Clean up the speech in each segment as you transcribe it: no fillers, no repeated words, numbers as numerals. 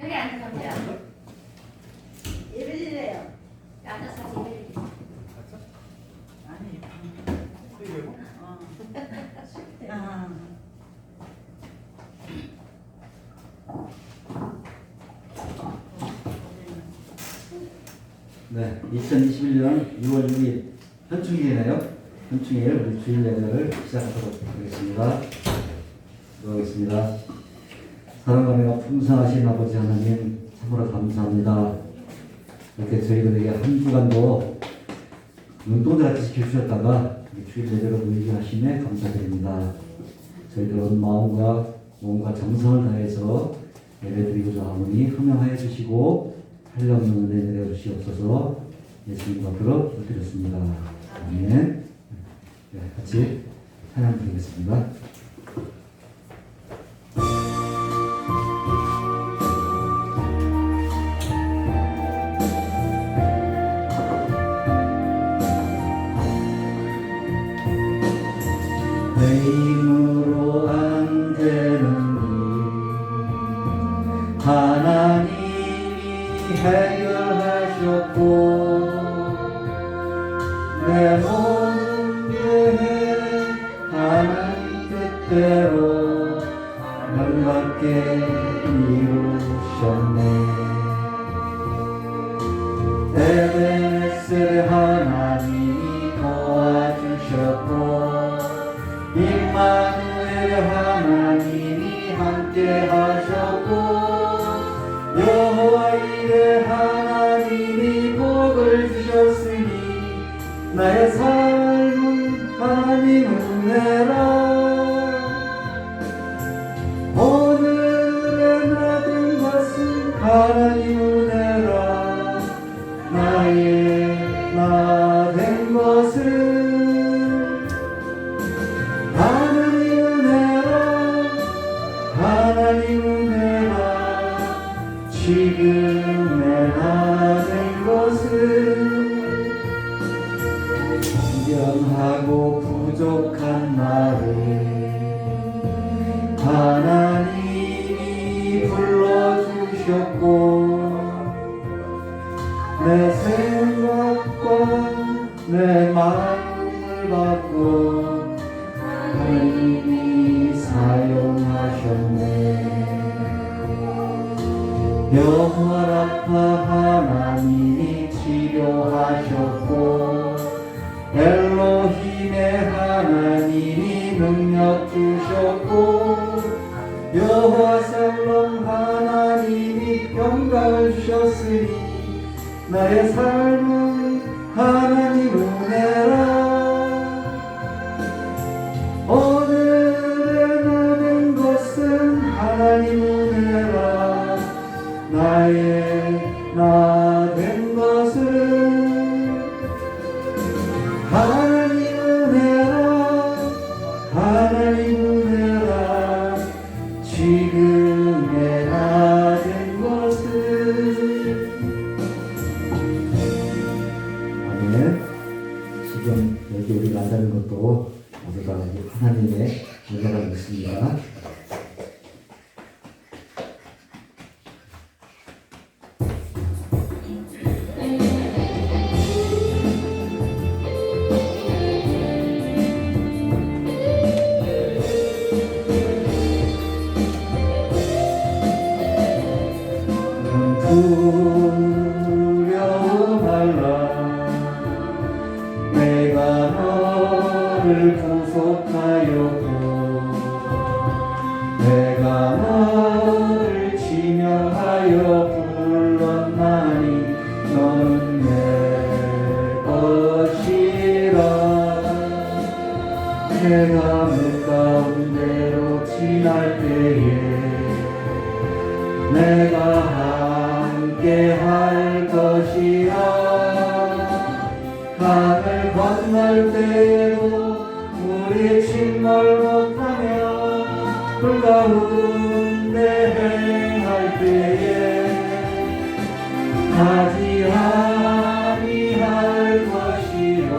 여기 앉아서 보세요. 예배드려요. 앉아서 예배드리세요. 아니. 아. 네, 2021년 6월 6일 현충일이네요. 현충일 우리 주일 예배를 시작하도록 하겠습니다. 기도하겠습니다. 사랑하며 풍성하신 아버지 하나님 참으로 감사합니다. 이렇게 저희들에게 한 주간도 눈동자같이 지켜주셨다가 주일 예배로 모이게 하심에 감사드립니다. 저희들 온 마음과 몸과 정성을 다해서 예배드리고자 하오니 허명하여 주시고 한량없는 은혜 내려 주시옵소서. 예수님 앞으로 기도드렸습니다. 아멘. 네, 같이 찬양 드리겠습니다. 내 힘으로 안 되는 일 하나님이 해결하셨고 내 모든 계획 하나님 뜻대로 놀랍게 이루셨네. 에베네셀 하나님이 도와주셨고 임마누엘 하나님이 함께 하셨고 여호와 이레 하나님이 복을 주셨으니 나의 삶은 하나님 은혜라. 오늘의 모든 것은 하나님 은혜라. 나의 나 된 것은 하나님 은혜라. 하나님 은혜라. 지금의 나 된 것은 연하고 부족한 나를 하나님이 불러주셨고 내 생각과 내 마음을 받고 하나님이 사용하셨네. 병을 아파 하나님이 치료하셨고 엘로힘의 하나님이 능력 주셨고 여호와 살롬 하나님이 영광을 주셨으니 나의 삶은 하나님 은혜라. 오늘의 모든 것은 하나님 은혜라. 나의 나 된 것은 하나님 은혜라. 하나님 은혜라. 지금의 나 된 것은 아멘. 지금 여기 우리가 앉아있는 것도 모두 다 하나님의 은혜라고 믿습니다. 두려워 말라. 내가 너를 구속하였고 내가 너를 지명하여 불렀나니 너는 내 것이라. 내가 물 가운데로 지날 때에 내가 함께 할 것이라. 강을 건널 때에도 우리 침몰 못하며 불 가운데 행할 때에 하지 아니할 것이요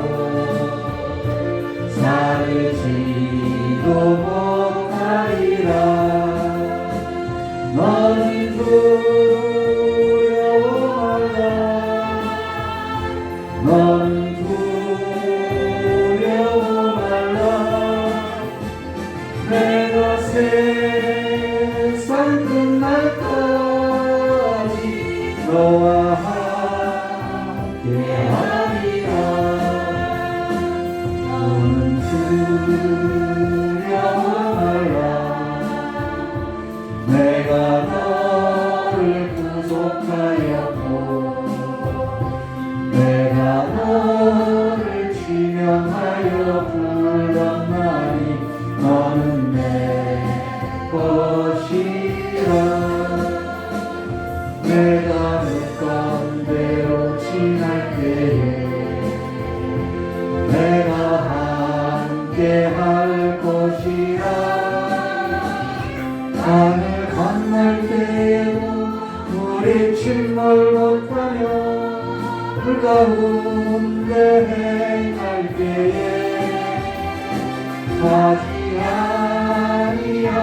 사르지도 못하리라. 너 너는 두려워 말라 너는 두려워 말라 내가 세상 끝날까지 너와 함께하리라 너는 두려워 말라 내가 너를 구속하였고 내가 너를 지명하여 불렀나니 너는 내 것이라 내가 묵건대로 지날 때에 내가 함께 할 것이라 하늘 건널 때에도 우리 침몰 못하며 불 가운데 행할 때에 가지 아니할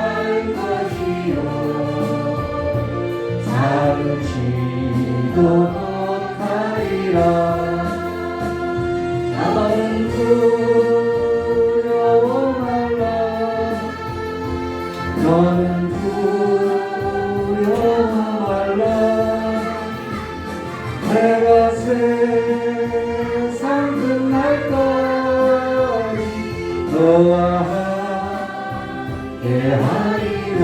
것이요 사르지도 못하리라 너는 두려워 말라 너는 두려워 말라 내가 세상 끝날까지 너와 함께하리라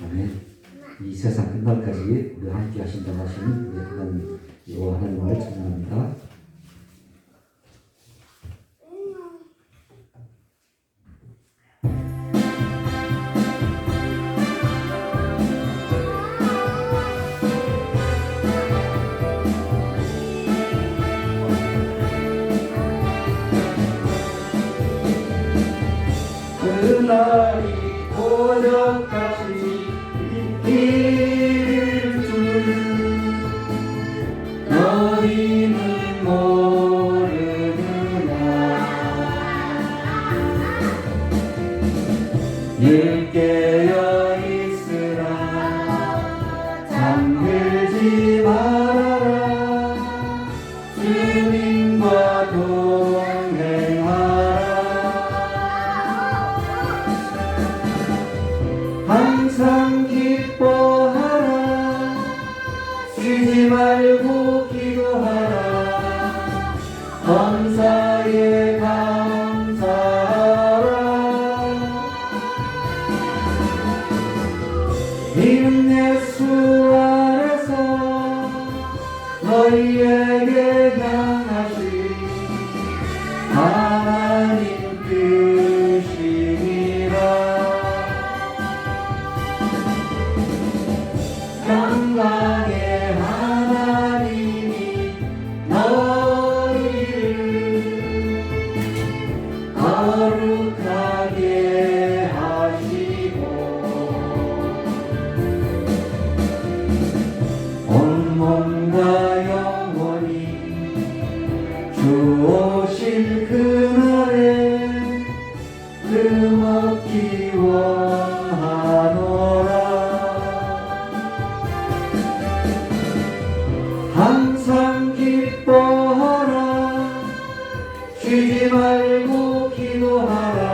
아멘. 이 세상 끝날까지 우리 함께 하신다고 하시는 우리 하나님 여호와 하나님을 찬양합니다. 그날이 고적같이 있길 줄 너희는 모르느냐 일 깨어 있으라 잠들지 말아라 주님과 동행하라 항상 기뻐하라 쉬지 말고 기도하라 범사에 감사하라 이는 예수 안에서 너희에게 향하신 하나님 뜻이니라 평강의 하나님이 너희를 거룩하게 하시고 온몸과 영혼이 주 오실 그날에 금없기 원하노라 항상 기뻐하라 쉬지 말고 기도하라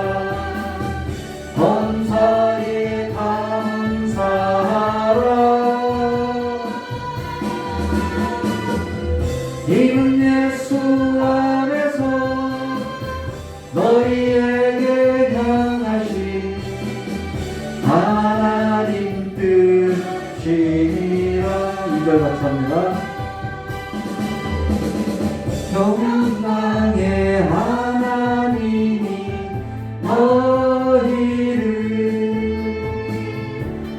범사에 감사하라 이는 예수 안에서 너희에게 향하신 하나님 뜻이니라 2절 감사합니다. 평강의 하나님이 너희를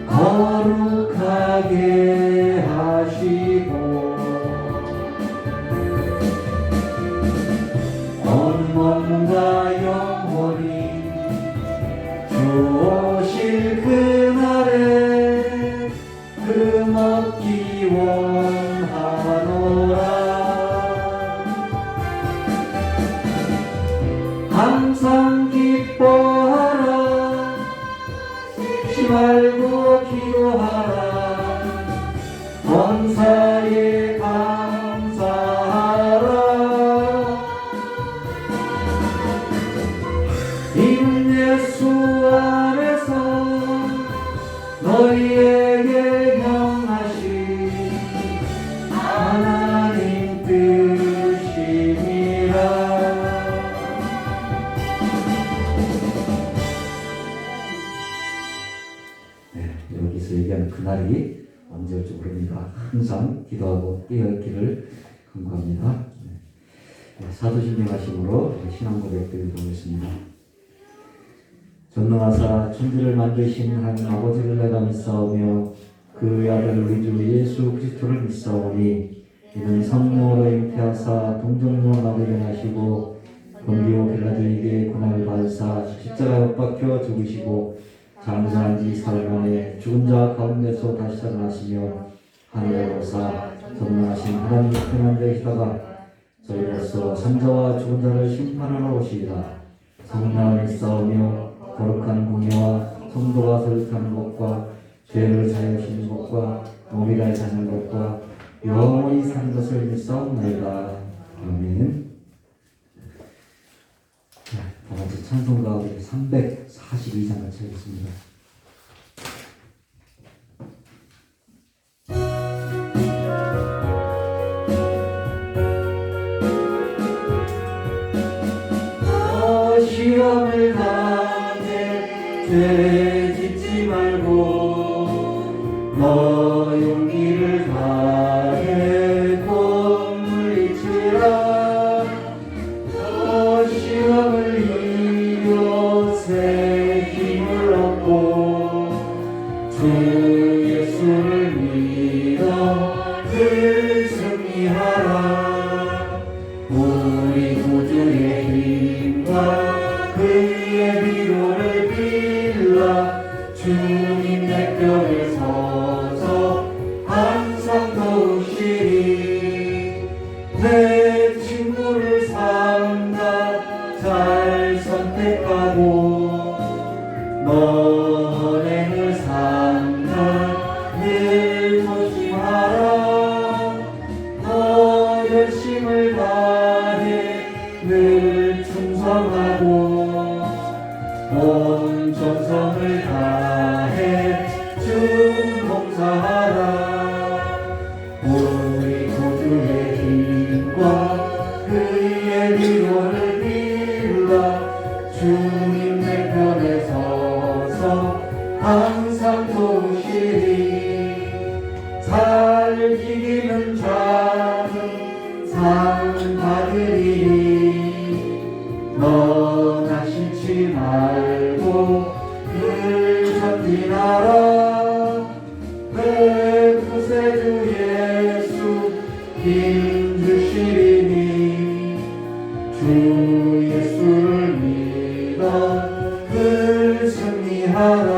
거룩하게 하시고 온몸과 영혼이 주 오실 그날에 금없기 원하노라 항상 기뻐 그날이 언제 올지 모릅니다. 항상 기도하고 깨어있기를 간구합니다. 사도신경하심으로 신앙 고백드리도록 하겠습니다. 전능하사 천지를 만드신 하나님 아버지를 내가 믿사오며 그 아들 우리 주 예수 그리스도를 믿사오니 이는 성령으로 잉태하사 동정녀 나되게 하시고 본디오 빌라도에게 고난을 받으사 십자가에 못 박혀 죽으시고 장사한 지 사흘 만에 죽은 자 가운데서 다시 살아나시며 하늘에 오사 전능하신 하나님의 편한 되시다가 저희로서 산자와 죽은 자를 심판하러 오시리라. 성령을 믿사오며 거룩한 공예와 성도가 설득하는 것과 죄를 사하시는 것과 몸이라 사는 것과 영원히 사는 것을 믿사옵나이다. 아멘. 다 같이 찬송가 342장 같이 하겠습니다. 시험을 당해 죄짓지 말고 너 용기를 다해 꼭 물리치라. 너 시험을 이겨 새 힘을 얻고 주 예수를 믿어 늘 승리하라. 우리 구주의 힘과 그의 위로를 빌라. 주님 내 뼈에 서서 항상 도우시리. 내 친구를 삼가 잘 선택하고 너행을 삼가 늘 조심하라. 너 열심을 다해 늘 충성하고 온 정성을 다해 주 봉사하라. 우리 구주의 힘과 그의 위로를 빌라. 주님 내 편에 서서 항상 도우시리. 살 이기는 자는 상 받으리니 너 나심치 말고 늘 전진하라. 내 구세주 예수 힘 주시리니 주 예수를 믿어 늘 승리하라.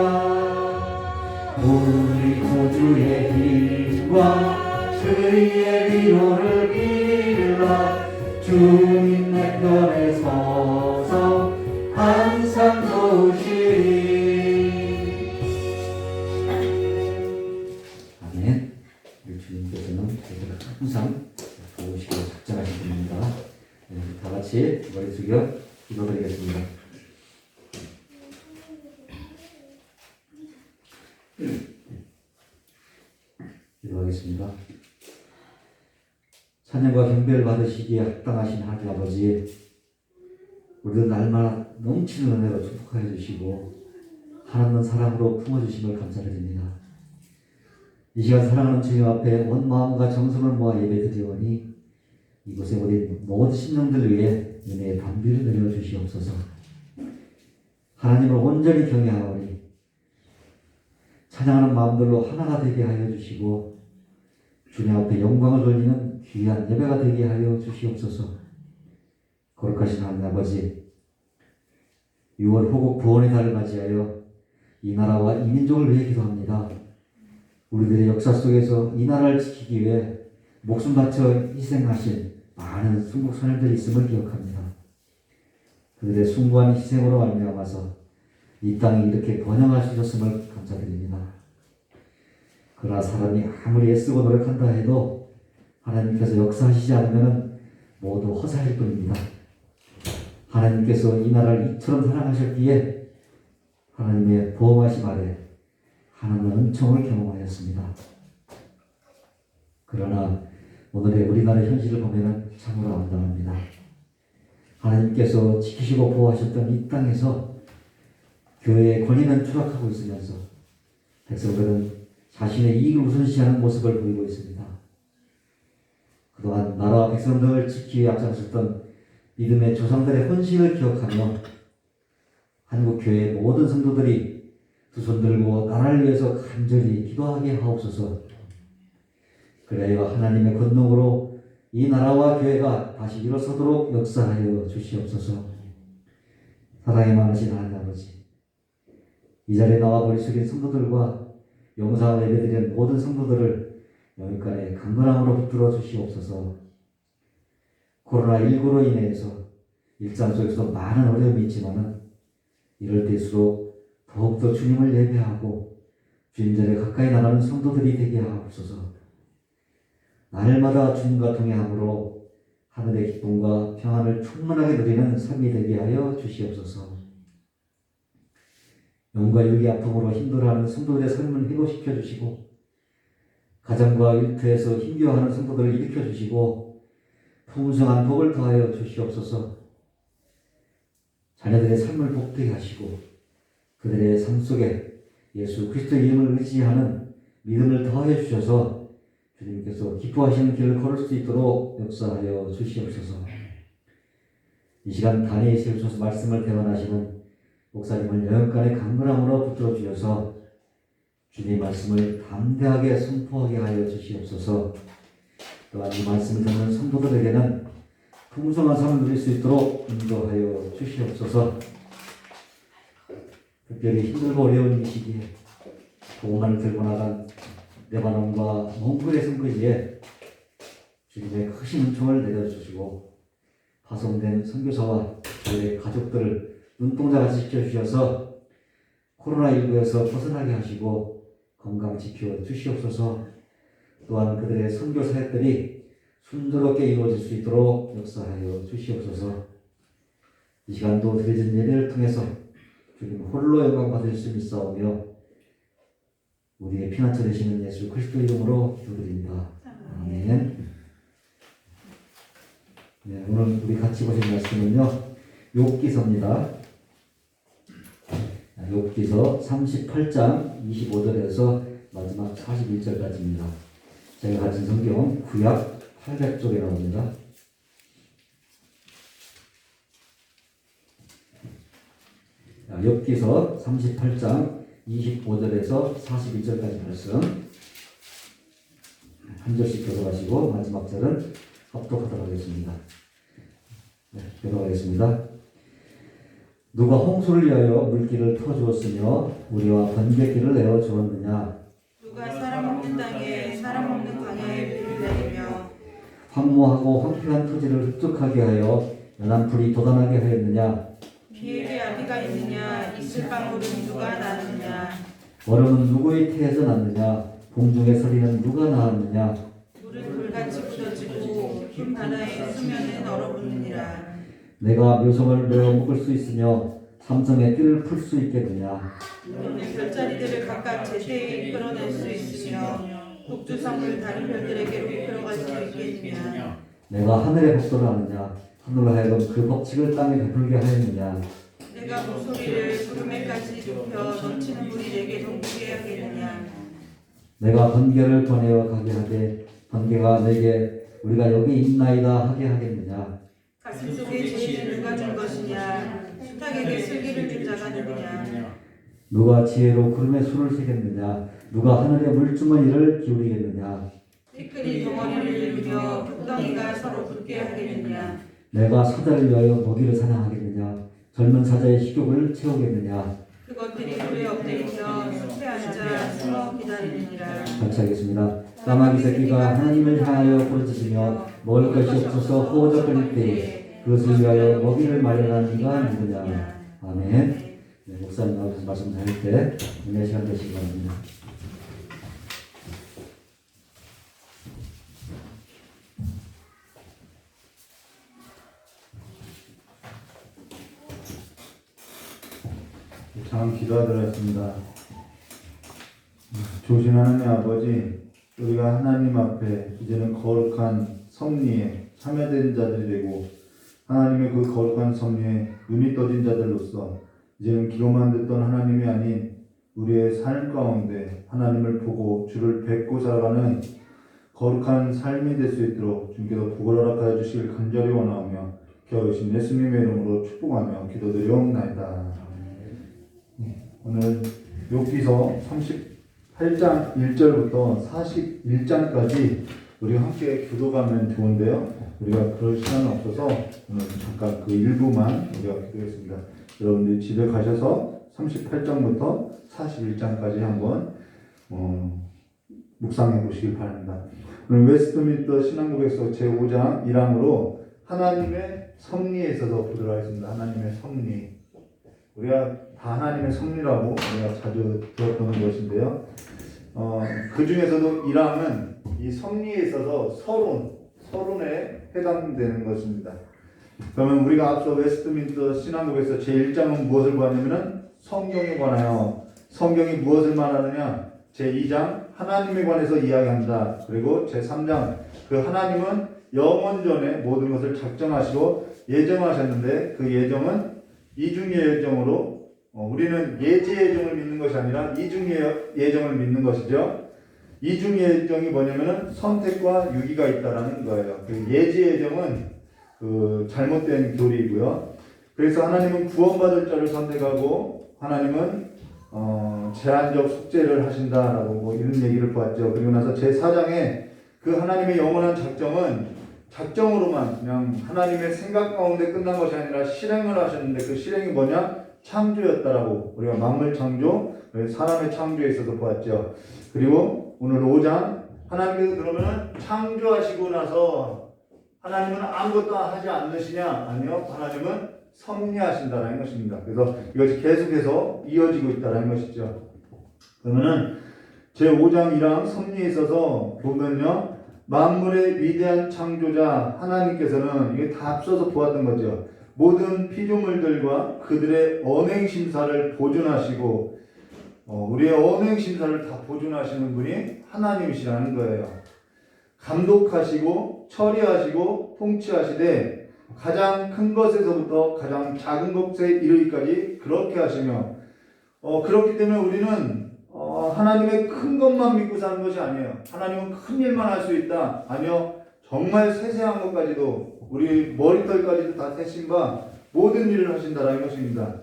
우리 구주의 힘과 그의 위로를 빌라. 주님 내 편에 서서 항상 도우시리. 아멘. 우리 주님께서는 저희를 항상 도우시고 작정하신 분입니다. 다 같이 머리 숙여 기도드리겠습니다. 기도하겠습니다. 찬양과 경배를 받으시기에 합당하신 하나님 아버지, 우리도 날마다 넘치는 은혜로 축복하여 주시고 하나님은 사랑으로 품어주심을 감사드립니다. 이 시간 사랑하는 주님 앞에 온 마음과 정성을 모아 예배드리오니 이곳에 우리 모든 심령들 위해 은혜의 담비를 내려주시옵소서. 하나님을 온전히 경외하오니 찬양하는 마음들로 하나가 되게 하여 주시고 주님 앞에 영광을 돌리는 귀한 예배가 되게 하여 주시옵소서. 거룩하신 하나님 아버지, 6월 호국 구원의 달을 맞이하여 이 나라와 이 민족을 위해 기도합니다. 우리들의 역사 속에서 이 나라를 지키기 위해 목숨 바쳐 희생하신 많은 순국 선열들이 있음을 기억합니다. 그들의 숭고한 희생으로 말미암아서 이 땅이 이렇게 번영할 수 있었음을 감사드립니다. 그러나 사람이 아무리 애쓰고 노력한다 해도 하나님께서 역사하시지 않으면 모두 허사일 뿐입니다. 하나님께서 이 나라를 이처럼 사랑하셨기에 하나님의 보험하심 아래 하나님의 은총을 경험하였습니다. 그러나 오늘의 우리나라의 현실을 보면 참으로 암담합니다. 하나님께서 지키시고 보호하셨던 이 땅에서 교회의 권위는 추락하고 있으면서 백성들은 자신의 이익을 우선시하는 모습을 보이고 있습니다. 그동안 나라와 백성들을 지키기 위해 앞장섰던 믿음의 조상들의 헌신을 기억하며 한국 교회의 모든 성도들이 두 손 들고 나라를 위해서 간절히 기도하게 하옵소서. 그래야 하나님의 권능으로 이 나라와 교회가 다시 일어서도록 역사하여 주시옵소서. 사랑이 많으신 하나님 아버지, 이 자리에 나와 머리 숙인 성도들과 영상을 예배드리는 모든 성도들을 영육간에 강건함으로 붙들어 주시옵소서. 코로나19로 인해서 일상 속에서 많은 어려움이 있지만 이럴 때일수록 더욱더 주님을 예배하고 주님 자리에 가까이 나가는 성도들이 되게 하옵소서. 날마다 주님과 동행함으로 하늘의 기쁨과 평안을 충만하게 누리는 삶이 되게 하여 주시옵소서. 영과 육의 아픔으로 힘들어하는 성도들의 삶을 회복시켜 주시고 가정과 일터에서 힘겨워하는 성도들을 일으켜 주시고 풍성한 복을 더하여 주시옵소서. 자녀들의 삶을 복되게 하시고 그들의 삶 속에 예수 그리스도의 이름을 의지하는 믿음을 더하여 주셔서 주님께서 기뻐하시는 길을 걸을 수 있도록 역사하여 주시옵소서. 이 시간 단위에 세우셔서 말씀을 대원하시는 목사님을 영역간의 강건함으로 붙들어 주셔서 주님의 말씀을 담대하게 선포하게 하여 주시옵소서. 또한 이 말씀을 듣는 성도들에게는 풍성한 삶을 누릴 수 있도록 인도하여 주시옵소서. 특별히 힘들고 어려운 이 시기에 복음을 들고 나간 레바논과 몽골의 선교지에 주님의 크신 은총을 내려주시고 파송된 선교사와 그들의 가족들을 눈동자같이 지켜주셔서 코로나19에서 벗어나게 하시고 건강 지켜 주시옵소서. 또한 그들의 선교 사역들이 순조롭게 이루어질 수 있도록 역사하여 주시옵소서. 이 시간도 드려진 예배를 통해서 주님 홀로 영광 받을 수 있사오며 우리의 피난처 되시는 예수 그리스도 이름으로 기도드립니다. 아멘. 네, 오늘 우리 같이 보실 말씀은요 욥기서입니다. 욥기서 38장 25절에서 마지막 41절까지입니다. 제가 가진 성경 구약 800쪽에 나옵니다. 욥기서 38장 25절에서 41절까지 말씀 한 절씩 교독하시고 마지막 절은 합독하도록 하겠습니다. 네, 교독하겠습니다. 누가 홍수를 위하여 물길을 터주었으며 우리와 번개길을 내어 주었느냐? 누가 사람 없는 땅에 사람 없는 광야에 비를 내리며 황무하고 황폐한 토지를 흡족하게 하여 연한 풀이 돋아나게 하였느냐? 비에게 아비가 있느냐? 이슬 방울은 누가 나느냐? 얼음은 누구의 태에서 났느냐? 공중의 서리는 누가 낳았느냐? 물은 불같이 굳어지고 긴 바다의 수면은 얼어붙느니라. 내가 묘성을 메어 먹을 수 있으며 삼성의 띠를 풀 수 있겠느냐? 너는 별자리들을 각각 제때에 이끌어낼 수 있으며 독주성을 다른 별들에게로 이끌어갈 수 있겠느냐? 내가 하늘의 법도를 아느냐? 하늘로 하여금 그 법칙을 땅에 베풀게 하였느냐? 내가 목소리를 구름에까지 높여 넘치는 물이 내게 동기게 하겠느냐? 내가 번개를 보내어 가게 하되 번개가 내게 우리가 여기 있나이다 하게 하겠느냐? 가슴 속에 지혜를 누가 준 것이냐? 수탉에게 슬기를 준 자가 누구냐? 누가 지혜로 구름에 수를 세겠느냐? 누가 하늘의 물주머니를 기울이겠느냐? 티끌이 덩어리를 이루며 흙덩이가 서로 붙게 하겠느냐? 내가 사자를 위하여 먹이를 사냥하겠느냐? 젊은 사자의 식욕을 채우겠느냐? 그것들이 물에 엎드리며 숲에 앉아 숨어 기다리느니라. 같이 하겠습니다. 까마귀 새끼가 하나님을 향하여 부르짖으며 먹을 것이 없어서 호적거릴 때에 그것을 위하여 먹이를 마련한 이가 누구냐? 아멘. 네, 목사님 나오셔서 말씀 드릴 때 은혜 시간 되시기 바랍니다. 참 기도하도록 조신 하나님 아버지, 우리가 하나님 앞에 이제는 거룩한 섭리에 참여된 자들이 되고 하나님의 그 거룩한 섭리에 눈이 떠진 자들로서 이제는 귀로만 듣던 하나님이 아닌 우리의 삶 가운데 하나님을 보고 주를 뵙고 살아가는 거룩한 삶이 될 수 있도록 주님께서 복을 허락하여 주시길 간절히 원하오며 겨우신 예수님의 이름으로 축복하며 기도드리옵나이다. 오늘 욥기서 38장 1절부터 41장까지 우리가 함께 교도가면 좋은데요. 우리가 그럴 시간은 없어서 오늘 잠깐 그 일부만 우리가 기도했습니다. 여러분들이 집에 가셔서 38장부터 41장까지 한번 묵상해 보시길 바랍니다. 오늘 웨스트민스터 신앙고백서 제5장 1항으로 하나님의 섭리에 있어서 보도록 하겠습니다. 하나님의 섭리. 우리가 다 하나님의 섭리라고 우리가 자주 들었던 것인데요. 그 중에서도 1항은 이 섭리에 있어서 서론에 해당되는 것입니다. 그러면 우리가 앞서 웨스트민스터 신앙고백서 제1장은 무엇을 보았냐면은 성경에 관하여 성경이 무엇을 말하느냐 제2장 하나님에 관해서 이야기한다. 그리고 제3장 그 하나님은 영원 전에 모든 것을 작정하시고 예정하셨는데 그 예정은 이중의 예정으로 우리는 예지의 예정을 믿는 것이 아니라 이중의 예정을 믿는 것이죠. 이중의 예정이 뭐냐면은 선택과 유기가 있다라는 거예요. 그 예지의 예정은 그 잘못된 교리이고요. 그래서 하나님은 구원받을 자를 선택하고 하나님은 제한적 속죄를 하신다라고 뭐 이런 얘기를 보았죠. 그리고 나서 제4장에 그 하나님의 영원한 작정은 작정으로만 그냥 하나님의 생각 가운데 끝난 것이 아니라 실행을 하셨는데 그 실행이 뭐냐? 창조였다라고 우리가 만물 창조, 사람의 창조에 있어서 보았죠. 그리고 오늘 5장 하나님께서 그러면 창조하시고 나서 하나님은 아무것도 하지 않으시냐? 아니요. 하나님은 섭리하신다라는 것입니다. 그래서 이것이 계속해서 이어지고 있다라는 것이죠. 그러면은 제5장 1항 섭리에 있어서 보면요. 만물의 위대한 창조자 하나님께서는 이게 다 앞서서 보았던 거죠. 모든 피조물들과 그들의 언행심사를 보존하시고 우리의 언행심사를 다 보존하시는 분이 하나님이시라는 거예요. 감독하시고 처리하시고 통치하시되 가장 큰 것에서부터 가장 작은 것에 이르기까지 그렇게 하시며 그렇기 때문에 우리는 하나님의 큰 것만 믿고 사는 것이 아니에요. 하나님은 큰 일만 할 수 있다. 아니요. 정말 세세한 것까지도 우리 머리털까지도 다 세신 바 모든 일을 하신다라는 것입니다.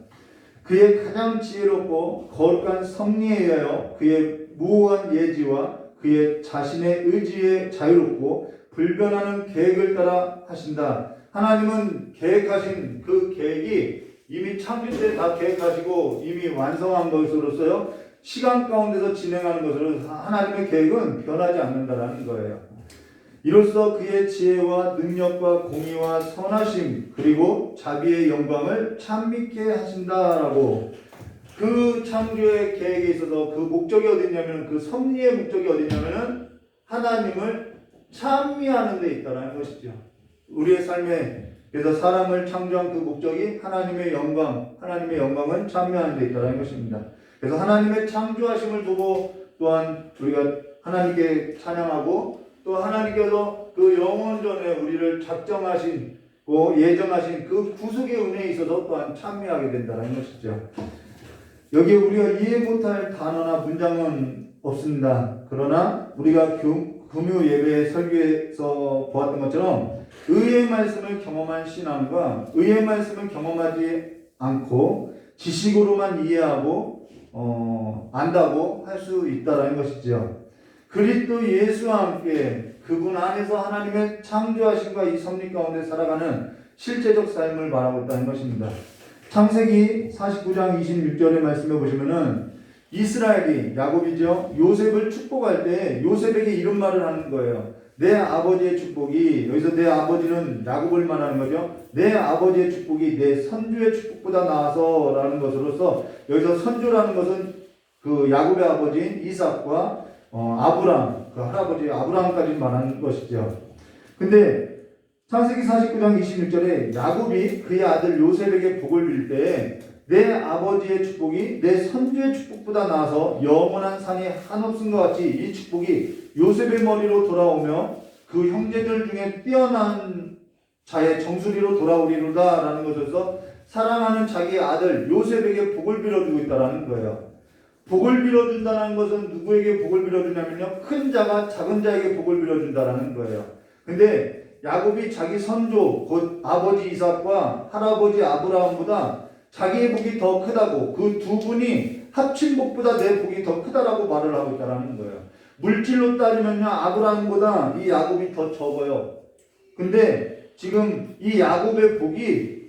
그의 가장 지혜롭고 거룩한 섭리에 의하여 그의 무오한 예지와 그의 자신의 의지에 자유롭고 불변하는 계획을 따라 하신다. 하나님은 계획하신 그 계획이 이미 창조 때 다 계획하시고 이미 완성한 것으로서요. 시간 가운데서 진행하는 것으로 하나님의 계획은 변하지 않는다라는 거예요. 이로써 그의 지혜와 능력과 공의와 선하심 그리고 자비의 영광을 찬미케 하신다라고 그 창조의 계획에 있어서 그 목적이 어디냐면 그 섭리의 목적이 어디냐면은 하나님을 찬미하는 데 있다라는 것이죠. 우리의 삶에 그래서 사람을 창조한 그 목적이 하나님의 영광을 찬미하는 데 있다라는 것입니다. 그래서 하나님의 창조하심을 보고 또한 우리가 하나님께 찬양하고 또 하나님께서 그 영원전에 우리를 작정하시고 예정하신 그 구속의 은혜에 있어서 또한 찬미하게 된다는 것이죠. 여기에 우리가 이해 못할 단어나 문장은 없습니다. 그러나 우리가 금요 예배 설교에서 보았던 것처럼 의의 말씀을 경험한 신앙과 의의 말씀을 경험하지 않고 지식으로만 이해하고 안다고 할 수 있다라는 것이죠. 그리스도 예수와 함께 그분 안에서 하나님의 창조하심과 이 섭리 가운데 살아가는 실제적 삶을 말하고 있다는 것입니다. 창세기 49장 26절의 말씀에 보시면은 이스라엘이 야곱이죠. 요셉을 축복할 때 요셉에게 이런 말을 하는 거예요. 내 아버지의 축복이 여기서 내 아버지는 야곱을 말하는 거죠. 내 아버지의 축복이 내 선조의 축복보다 나아서 라는 것으로서 여기서 선조라는 것은 그 야곱의 아버지인 이삭과 아브람 그 할아버지 아브람까지 말하는 것이죠. 근데 창세기 49장 26절에 야곱이 그의 아들 요셉에게 복을 빌 때 내 아버지의 축복이 내 선조의 축복보다 나아서 영원한 산이 한없은 것 같이 이 축복이 요셉의 머리로 돌아오며 그 형제들 중에 뛰어난 자의 정수리로 돌아오리로다 라는 것에서 사랑하는 자기의 아들 요셉에게 복을 빌어주고 있다라는 거예요. 복을 빌어준다는 것은 누구에게 복을 빌어주냐면요, 큰 자가 작은 자에게 복을 빌어준다는 거예요. 근데 야곱이 자기 선조 곧 아버지 이삭과 할아버지 아브라함보다 자기의 복이 더 크다고, 그 두 분이 합친 복보다 내 복이 더 크다라고 말을 하고 있다는 거예요. 물질로 따지면요, 아브라함보다 이 야곱이 더 적어요. 근데 지금 이 야곱의 복이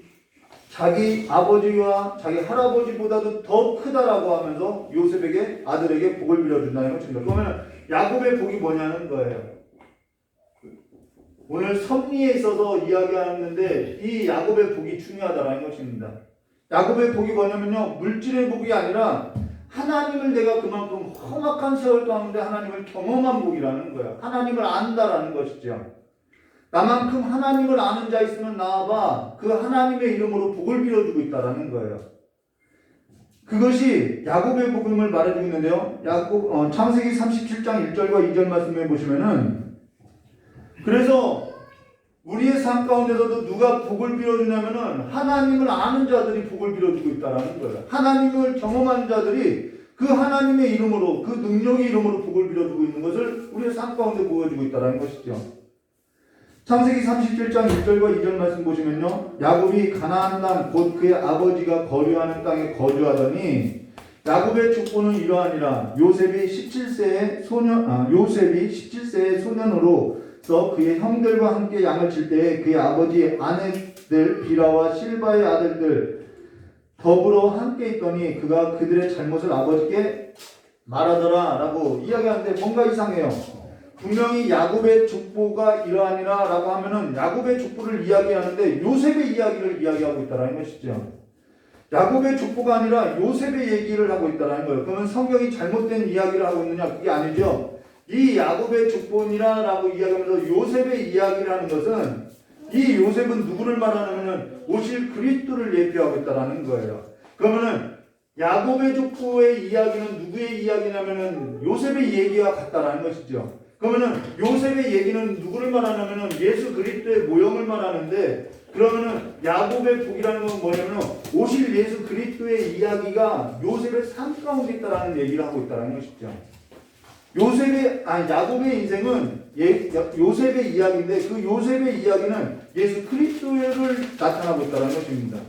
자기 아버지와 자기 할아버지보다도 더 크다라고 하면서 요셉에게, 아들에게 복을 빌어준다는 것입니다. 그러면 야곱의 복이 뭐냐는 거예요. 오늘 섭리에 있어서 이야기하는데 이 야곱의 복이 중요하다는 것입니다. 야곱의 복이 뭐냐면요, 물질의 복이 아니라 하나님을 내가 그만큼 험악한 세월 가운데 하나님을 경험한 복이라는 거예요. 하나님을 안다라는 것이죠. 나만큼 하나님을 아는 자 있으면 나와봐. 그 하나님의 이름으로 복을 빌어주고 있다라는 거예요. 그것이 야곱의 복음을 말해주고 있는데요. 창세기 37장 1절과 2절 말씀해 보시면은, 그래서 우리의 삶 가운데서도 누가 복을 빌어주냐면은 하나님을 아는 자들이 복을 빌어주고 있다라는 거예요. 하나님을 경험한 자들이 그 하나님의 이름으로, 그 능력의 이름으로 복을 빌어주고 있는 것을 우리의 삶 가운데 보여주고 있다라는 것이죠. 창세기 37장 1절과 2절 말씀 보시면요, 야곱이 가나안 땅 곧 그의 아버지가 거류하는 땅에 거주하더니 야곱의 족보는 이러하니라. 요셉이 17세의 소년으로서 그의 형들과 함께 양을 칠 때에 그의 아버지 아내들 비라와 실바의 아들들 더불어 함께 있더니 그가 그들의 잘못을 아버지께 말하더라 라고 이야기하는데 뭔가 이상해요. 분명히 야곱의 족보가 이러하니라 라고 하면은 야곱의 족보를 이야기하는데 요셉의 이야기를 이야기하고 있다는 것이죠. 야곱의 족보가 아니라 요셉의 얘기를 하고 있다는 거예요. 그러면 성경이 잘못된 이야기를 하고 있느냐? 그게 아니죠. 이 야곱의 족보니라 라고 이야기하면서 요셉의 이야기를 하는 것은, 이 요셉은 누구를 말하냐면 오실 그리스도를 예표하고 있다는 거예요. 그러면은 야곱의 족보의 이야기는 누구의 이야기냐면은 요셉의 얘기와 같다라는 것이죠. 그러면은 요셉의 얘기는 누구를 말하냐면은 예수 그리스도의 모형을 말하는데, 그러면은 야곱의 복이라는 건 뭐냐면은 오실 예수 그리스도의 이야기가 요셉의 삶 가운데 있다라는 얘기를 하고 있다는 것이죠. 야곱의 인생은 요셉의 이야기인데 그 요셉의 이야기는 예수 그리스도를 나타나고 있다는 것입니다.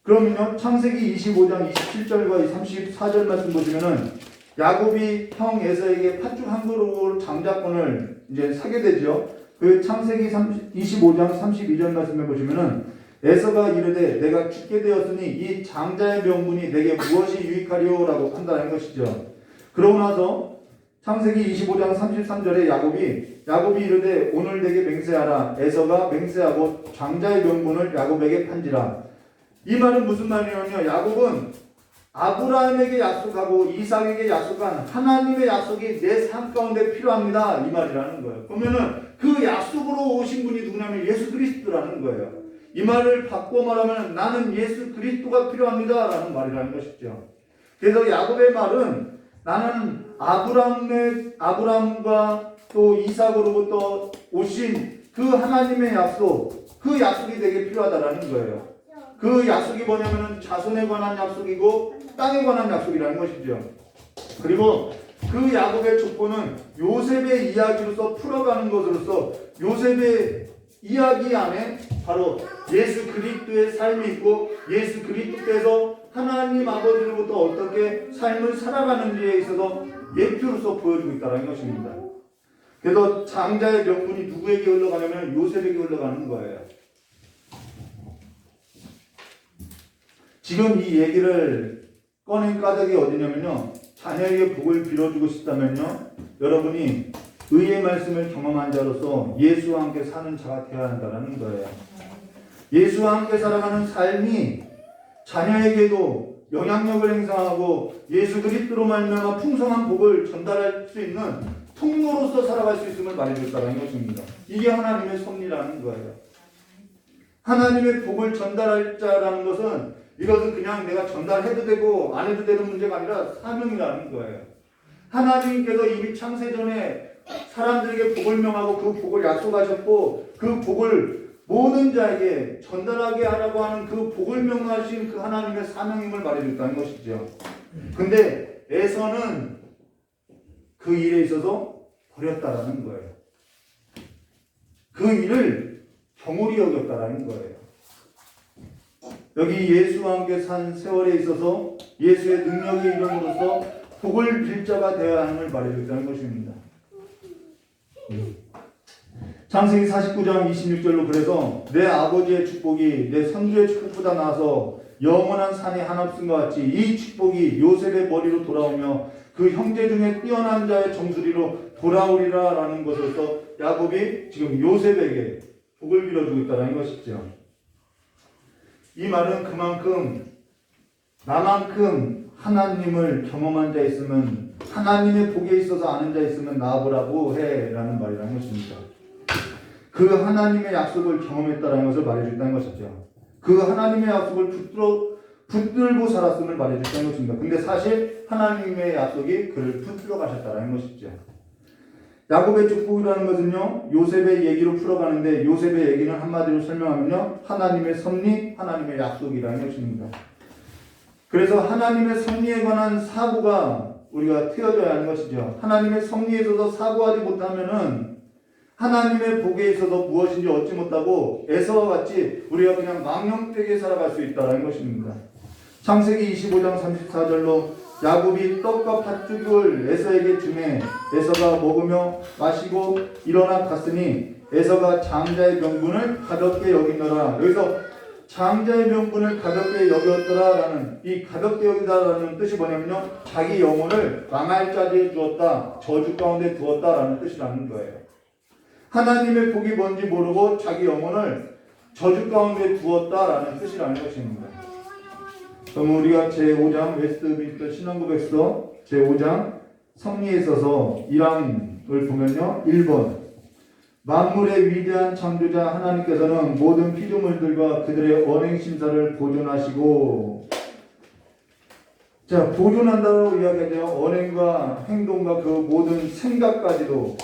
그러면요, 창세기 25장 27절과 34절 말씀 보시면은 야곱이 형 에서에게 팥죽 한 그릇 장자권을 이제 사게 되죠. 그 창세기 25장 32절 말씀해 보시면은 에서가 이르되 내가 죽게 되었으니 이 장자의 명분이 내게 무엇이 유익하리오라고 한다는 것이죠. 그러고 나서 창세기 25장 33절에 야곱이 이르되 오늘 내게 맹세하라. 에서가 맹세하고 장자의 명분을 야곱에게 판지라. 이 말은 무슨 말이냐면요, 야곱은 아브라함에게 약속하고 이삭에게 약속한 하나님의 약속이 내 삶 가운데 필요합니다, 이 말이라는 거예요. 그러면은 그 약속으로 오신 분이 누구냐면 예수 그리스도라는 거예요. 이 말을 바꿔 말하면 나는 예수 그리스도가 필요합니다 라는 말이라는 것이죠. 그래서 야곱의 말은 나는 아브라함과 또 이삭으로부터 오신 그 하나님의 약속, 그 약속이 되게 필요하다라는 거예요. 그 약속이 뭐냐면은 자손에 관한 약속이고 땅에 관한 약속이라는 것이죠. 그리고 그 야곱의 족보는 요셉의 이야기로서 풀어가는 것으로서 요셉의 이야기 안에 바로 예수 그리스도의 삶이 있고 예수 그리스도께서 하나님 아버지로부터 어떻게 삶을 살아가는지에 있어서 예표로서 보여주고 있다는 것입니다. 그래서 장자의 명분이 누구에게 흘러가냐면 요셉에게 흘러가는 거예요. 지금 이 얘기를 꺼낸 까닭이 어디냐면요, 자녀에게 복을 빌어주고 싶다면요, 여러분이 의의 말씀을 경험한 자로서 예수와 함께 사는 자가 되어야 한다는 거예요. 예수와 함께 살아가는 삶이 자녀에게도 영향력을 행사하고 예수 그리스도로 말미암아 풍성한 복을 전달할 수 있는 통로로서 살아갈 수 있음을 말해줬다는 것입니다. 이게 하나님의 섭리라는 거예요. 하나님의 복을 전달할 자라는 것은 이것은 그냥 내가 전달해도 되고 안 해도 되는 문제가 아니라 사명이라는 거예요. 하나님께서 이미 창세전에 사람들에게 복을 명하고 그 복을 약속하셨고 그 복을 모든 자에게 전달하게 하라고 하는 그 복을 명하신 그 하나님의 사명임을 말해줬다는 것이죠. 근데 에서는 그 일에 있어서 버렸다라는 거예요. 그 일을 경홀히 여겼다라는 거예요. 여기 예수와 함께 산 세월에 있어서 예수의 능력의 이름으로서 복을 빌 자가 되어야 함을 말해줬다는 것입니다. 창세기 49장 26절로 그래서 내 아버지의 축복이 내 선주의 축복보다 나아서 영원한 산이 한없음과 같이 이 축복이 요셉의 머리로 돌아오며 그 형제 중에 뛰어난 자의 정수리로 돌아오리라 라는 것으로서 야곱이 지금 요셉에게 복을 빌어주고 있다는 것이죠. 이 말은 그만큼 나만큼 하나님을 경험한 자 있으면 하나님의 복에 있어서 아는 자 있으면 나아보라고 해라는 말이라는 것입니다. 그 하나님의 약속을 경험했다는 것을 말해준다는 것이죠. 그 하나님의 약속을 붙들고 살았음을 말해준다는 것입니다. 근데 사실 하나님의 약속이 그를 붙들어 가셨다는 것이죠. 야곱의 축복이라는 것은요, 요셉의 얘기로 풀어가는데 요셉의 얘기는 한마디로 설명하면요, 하나님의 섭리, 하나님의 약속이라는 것입니다. 그래서 하나님의 섭리에 관한 사고가 우리가 트여져야 하는 것이죠. 하나님의 섭리에 있어서 사고하지 못하면은 하나님의 복에 있어서 무엇인지 얻지 못하고 에서와 같이 우리가 그냥 망령되게 살아갈 수 있다는 것입니다. 창세기 25장 34절로 야곱이 떡과 팥죽을 에서에게 주매 에서가 먹으며 마시고 일어나 갔으니 에서가 장자의 명분을 가볍게 여기노라. 여기서 장자의 명분을 가볍게 여겼더라라는 이 가볍게 여기다라는 뜻이 뭐냐면요, 자기 영혼을 망할 자리에 두었다, 저주 가운데 두었다라는 뜻이라는 거예요. 하나님의 복이 뭔지 모르고 자기 영혼을 저주 가운데 두었다라는 뜻이라는 것입니다. 그럼 우리가 제5장 웨스트민스터 신앙고백서 제5장 섭리에 있어서 1항을 보면요, 1번 만물의 위대한 창조자 하나님께서는 모든 피조물들과 그들의 언행심사를 보존하시고, 자, 보존한다고 이야기하죠. 언행과 행동과 그 모든 생각까지도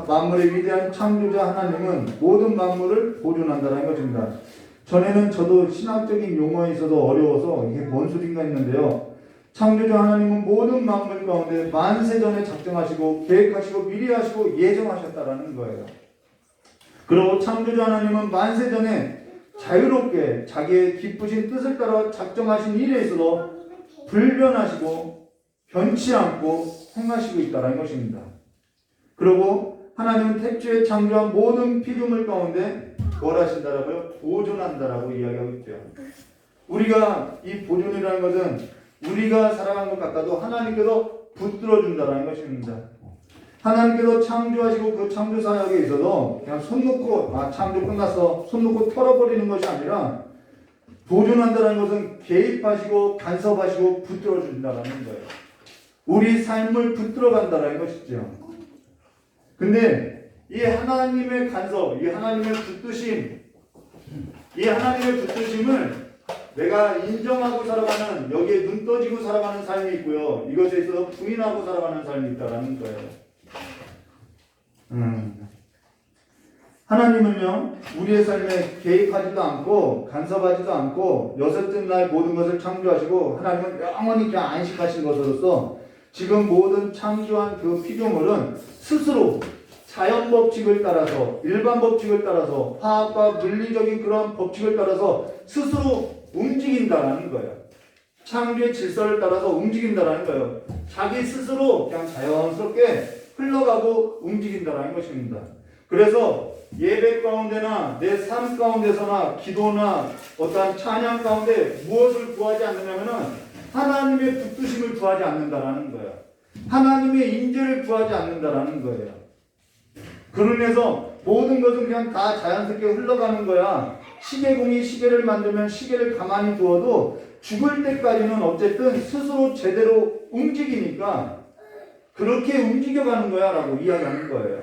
만물의 위대한 창조자 하나님은 모든 만물을 보존한다는 것입니다. 전에는 저도 신학적인 용어에 있어서 어려워서 이게 뭔 소린가 했는데요. 창조자 하나님은 모든 만물 가운데 만세전에 작정하시고 계획하시고 미리 하시고 예정하셨다라는 거예요. 그리고 창조자 하나님은 만세전에 자유롭게 자기의 기쁘신 뜻을 따라 작정하신 일에 있어서 불변하시고 변치 않고 행하시고 있다는 것입니다. 그리고 하나님은 태초에 창조한 모든 피조물 가운데 뭘 하신다라고요? 보존한다라고 이야기하고 있죠. 우리가 이 보존이라는 것은 우리가 살아간 것 같아도 하나님께서 붙들어준다라는 것입니다. 하나님께서 창조하시고 그 창조 사역에 있어서 그냥 손 놓고 창조 끝났어 손 놓고 털어버리는 것이 아니라 보존한다는 것은 개입하시고 간섭하시고 붙들어준다라는 거예요. 우리 삶을 붙들어간다라는 것이죠. 근데 이 하나님의 간섭, 이 하나님의 붙드심, 이 하나님의 붙드심을 내가 인정하고 살아가는, 여기에 눈 떠지고 살아가는 삶이 있고요, 이것에 있어서 부인하고 살아가는 삶이 있다라는 거예요. 하나님은요, 우리의 삶에 개입하지도 않고 간섭하지도 않고 여섯째 날 모든 것을 창조하시고 하나님은 영원히 그냥 안식하신 것으로서 지금 모든 창조한 그 피조물은 스스로 자연 법칙을 따라서, 일반 법칙을 따라서, 화학과 물리적인 그런 법칙을 따라서 스스로 움직인다라는 거예요. 창조의 질서를 따라서 움직인다라는 거예요. 자기 스스로 그냥 자연스럽게 흘러가고 움직인다라는 것입니다. 그래서 예배 가운데나 내 삶 가운데서나 기도나 어떠한 찬양 가운데 무엇을 구하지 않느냐면은 하나님의 붙드심을 구하지 않는다라는 거예요. 하나님의 인재를 구하지 않는다라는 거예요. 그러면서 모든 것은 그냥 다 자연스럽게 흘러가는 거야. 시계공이 시계를 만들면 시계를 가만히 두어도 죽을 때까지는 어쨌든 스스로 제대로 움직이니까 그렇게 움직여가는 거야 라고 이야기하는 거예요.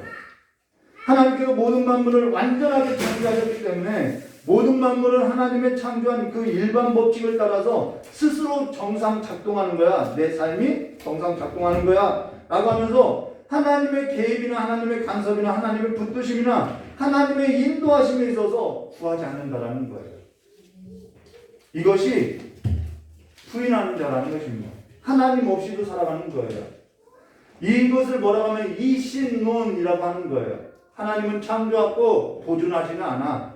하나님께서 모든 만물을 완전하게 창조하셨기 때문에 모든 만물은 하나님의 창조한 그 일반 법칙을 따라서 스스로 정상 작동하는 거야. 내 삶이 정상 작동하는 거야 라고 하면서 하나님의 개입이나 하나님의 간섭이나 하나님의 붙드심이나 하나님의 인도하심에 있어서 구하지 않는다라는 거예요. 이것이 부인하는 자라는 것입니다. 하나님 없이도 살아가는 거예요. 이것을 뭐라고 하면 이신론이라고 하는 거예요. 하나님은 창조하고 보존하지는 않아.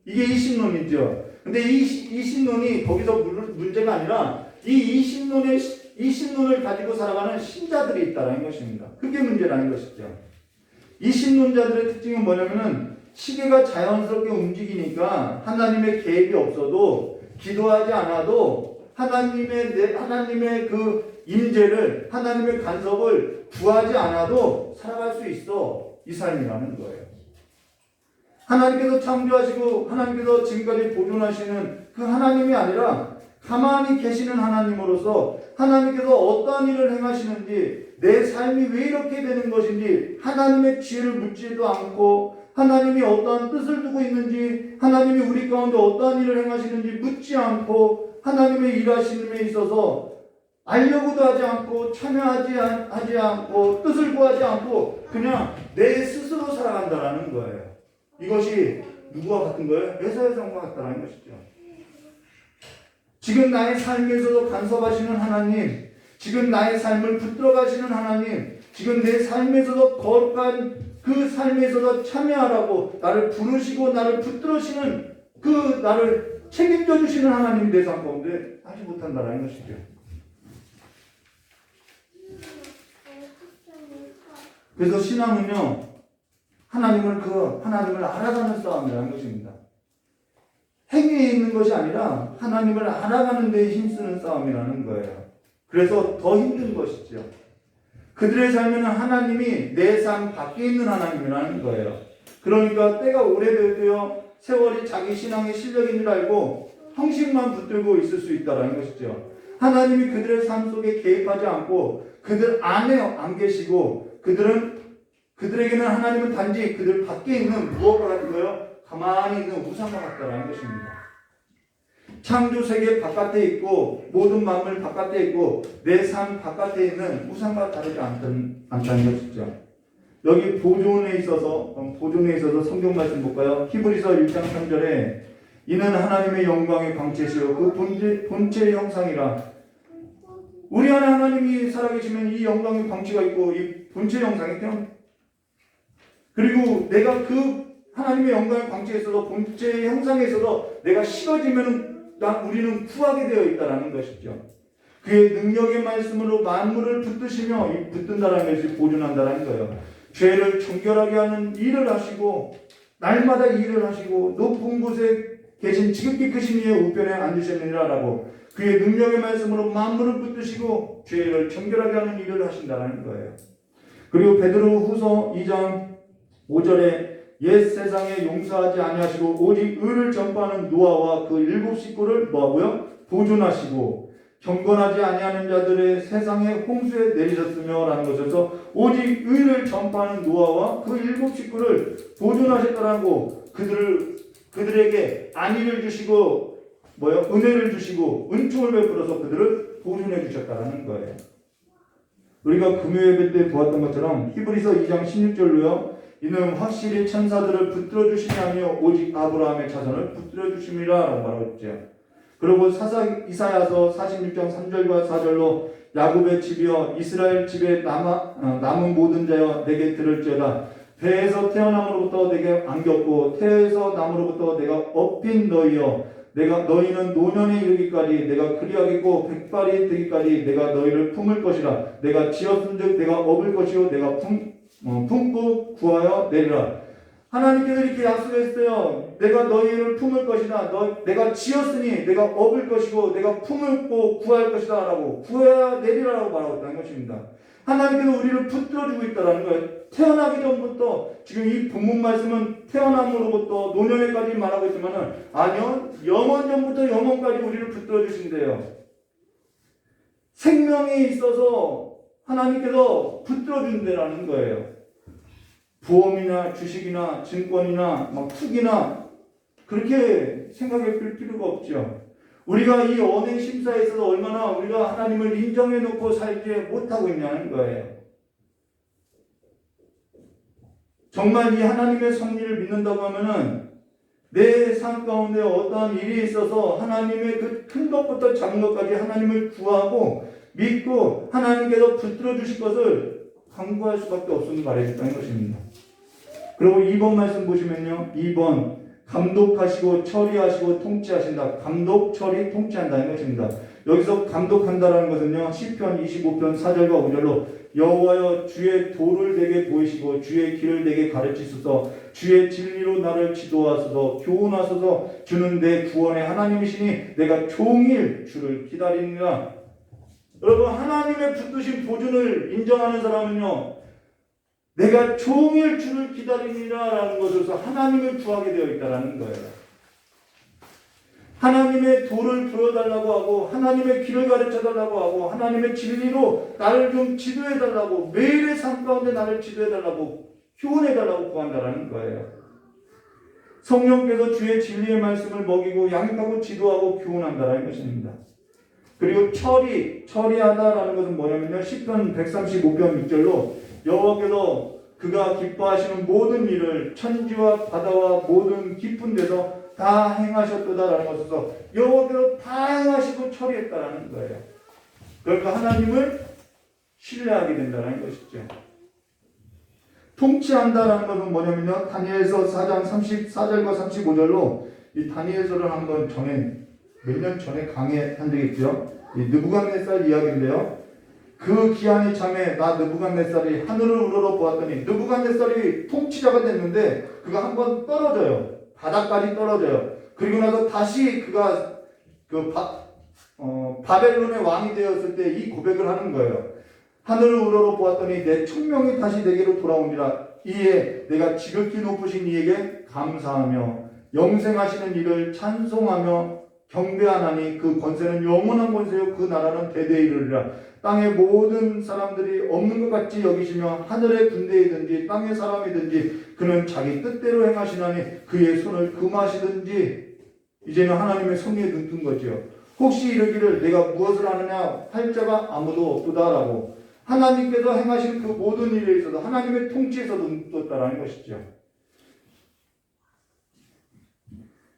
이게 이신론이죠. 근데 이신론이 거기서 문제가 아니라 이 이신론을 가지고 살아가는 신자들이 있다는 것입니다. 그게 문제라는 것이죠. 이신론자들의 특징은 뭐냐면은 시계가 자연스럽게 움직이니까 하나님의 개입이 없어도 기도하지 않아도 하나님의 그 임재를 하나님의 간섭을 구하지 않아도 살아갈 수 있어. 이 삶이라는 거예요. 하나님께서 창조하시고 하나님께서 지금까지 보존하시는 그 하나님이 아니라 가만히 계시는 하나님으로서 하나님께서 어떠한 일을 행하시는지 내 삶이 왜 이렇게 되는 것인지 하나님의 지혜를 묻지도 않고 하나님이 어떠한 뜻을 두고 있는지 하나님이 우리 가운데 어떠한 일을 행하시는지 묻지 않고 하나님의 일하심에 있어서 알려고도 하지 않고 참여하지 않고 뜻을 구하지 않고 그냥 내 스스로 살아간다라는 거예요. 이것이 누구와 같은 거예요? 에사의 삶과 같다라는 것이죠. 지금 나의 삶에서도 간섭하시는 하나님, 지금 나의 삶을 붙들어 가시는 하나님, 지금 내 삶에서도 거룩한 그 삶에서도 참여하라고 나를 부르시고 나를 붙들으시는 그 나를 책임져 주시는 하나님이 내 삶 가운데 하지 못한다라는 것이죠. 그래서 신앙은요, 하나님을 알아가는 싸움이라는 것입니다. 행위에 있는 것이 아니라 하나님을 알아가는 데에 힘쓰는 싸움이라는 거예요. 그래서 더 힘든 것이죠. 그들의 삶에는 하나님이 내 삶 밖에 있는 하나님이라는 거예요. 그러니까 때가 오래되어 세월이 자기 신앙의 실력인 줄 알고 형식만 붙들고 있을 수 있다는 것이죠. 하나님이 그들의 삶 속에 개입하지 않고 그들 안에 안 계시고 그들에게는 하나님은 단지 그들 밖에 있는 무엇과 같은 거요? 가만히 있는 우상과 같다는 것입니다. 창조 세계 바깥에 있고 모든 만물 바깥에 있고 내 삶 바깥에 있는 우상과 다르지 않다는 것이죠. 여기 보존에 있어서 성경 말씀 볼까요? 히브리서 1장 3절에 이는 하나님의 영광의 광채시요 그 본체의 형상이라. 우리 안에 하나님이 살아계시면 이 영광의 광채가 있고 이 본체 형상이 그리고 내가 그 하나님의 영광의 광채에 있어서 본체의 형상에 있어서 내가 싫어지면 우리는 구하게 되어 있다는 것이죠. 그의 능력의 말씀으로 만물을 붙드시며 붙든다는 것이 보존한다는 거예요. 죄를 정결하게 하는 일을 하시고 날마다 일을 하시고 높은 곳에 계신 지극히 크신 이의 우편에 앉으셨느니라라고 그의 능력의 말씀으로 만물을 붙드시고 죄를 정결하게 하는 일을 하신다는 거예요. 그리고 베드로 후서 2장 5절에 옛 세상에 용서하지 아니하시고 오직 의를 전파하는 노아와 그 일곱 식구를 뭐하고요? 보존하시고 경건하지 아니하는 자들의 세상에 홍수에 내리셨으며 라는 것에서 오직 의를 전파하는 노아와 그 일곱 식구를 보존하셨다라고 그들에게 안위를 주시고 은혜를 주시고 은총을 베풀어서 그들을 보존해 주셨다라는 거예요. 우리가 금요 예배 때 보았던 것처럼 히브리서 2장 16절로요. 이는 확실히 천사들을 붙들어 주심이 아니요 오직 아브라함의 자손을 붙들어 주심이라 라고 말했죠. 그리고 이사야서 46장 3절과 4절로 야곱의 집이여 이스라엘 집에 남은 모든 자여 내게 들을지어다. 배에서 태어남으로부터 내게 안겼고 태에서 남으로부터 내가 업힌 너희여 너희는 노년에 이르기까지 내가 그리하겠고 백발이 되기까지 내가 너희를 품을 것이라. 내가 지었은즉 내가 업을 것이요 내가 품고 구하여 내리라. 하나님께서 이렇게 약속했어요. 내가 너희를 품을 것이다. 내가 지었으니 내가 업을 것이고 내가 품고 구할 것이다 라고 구해야 내리라라고 말하고 있다는 것입니다. 하나님께서 우리를 붙들어주고 있다는 거예요. 태어나기 전부터 지금 이 본문 말씀은 태어남으로부터 노년에까지 말하고 있지만은 아니요 영원 전부터 영원까지 우리를 붙들어주신대요. 생명이 있어서 하나님께서 붙들어준다라는 거예요. 보험이나 주식이나 증권이나 투기나 그렇게 생각해 볼 필요가 없죠. 우리가 이 언행 심사에 있어서 얼마나 우리가 하나님을 인정해 놓고 살지 못하고 있냐는 거예요. 정말 이 하나님의 섭리를 믿는다고 하면은 내 삶 가운데 어떠한 일이 있어서 하나님의 그 큰 것부터 작은 것까지 하나님을 구하고 믿고 하나님께서 붙들어 주실 것을 강구할 수밖에 없음을 말해줬다는 것입니다. 그리고 2번 말씀 보시면요. 2번 감독하시고 처리하시고 통치하신다. 감독, 처리, 통치한다는 것입니다. 여기서 감독한다라는 것은요. 시편 25편 4절과 5절로 여호와여 주의 도를 내게 보이시고 주의 길을 내게 가르치소서 주의 진리로 나를 지도하소서 교훈하소서 주는 내 구원의 하나님이시니 내가 종일 주를 기다리느라. 여러분 하나님의 붙드신 보존을 인정하는 사람은요. 내가 종일 주를 기다리니라 라는 것으로서 하나님을 구하게 되어 있다는 거예요. 하나님의 도를 보여달라고 하고 하나님의 길을 가르쳐달라고 하고 하나님의 진리로 나를 좀 지도해달라고 매일의 삶 가운데 나를 지도해달라고 교훈해달라고 구한다는 거예요. 성령께서 주의 진리의 말씀을 먹이고 양육하고 지도하고 교훈한다는 것입니다. 그리고 처리하다라는 것은 뭐냐면요. 시편 135편 6절로 여호와께서 그가 기뻐하시는 모든 일을 천지와 바다와 모든 깊은 데서 다 행하셨도다라는 것에서 여호와께서 다 행하시고 처리했다라는 거예요. 그러니까 하나님을 신뢰하게 된다는 것이죠. 통치한다라는 것은 뭐냐면요. 다니엘서 4장 34절과 35절로 이 다니엘서를 한번 몇 년 전에 강의한 적이 있죠. 이 느부갓네살 이야기인데요. 그 기한이 참에 나 느부갓네살이 하늘을 우러러 보았더니 느부갓네살이 통치자가 됐는데 그가 한번 떨어져요. 바닥까지 떨어져요. 그리고 나서 다시 그가 바벨론의 왕이 되었을 때 이 고백을 하는 거예요. 하늘을 우러러 보았더니 내 천명이 다시 내게로 돌아오니라. 이에 내가 지극히 높으신 이에게 감사하며 영생하시는 이를 찬송하며 경배하나니 그 권세는 영원한 권세요 그 나라는 대대에 이르리라. 땅의 모든 사람들이 없는 것 같이 여기시며 하늘의 군대이든지 땅의 사람이든지 그는 자기 뜻대로 행하시나니 그의 손을 금하시든지. 이제는 하나님의 섭리에 눈뜬 거죠. 혹시 이르기를 내가 무엇을 하느냐 할 자가 아무도 없도다라고 하나님께서 행하신 그 모든 일에 있어서 하나님의 통치에서도 눈떴다라는 것이죠.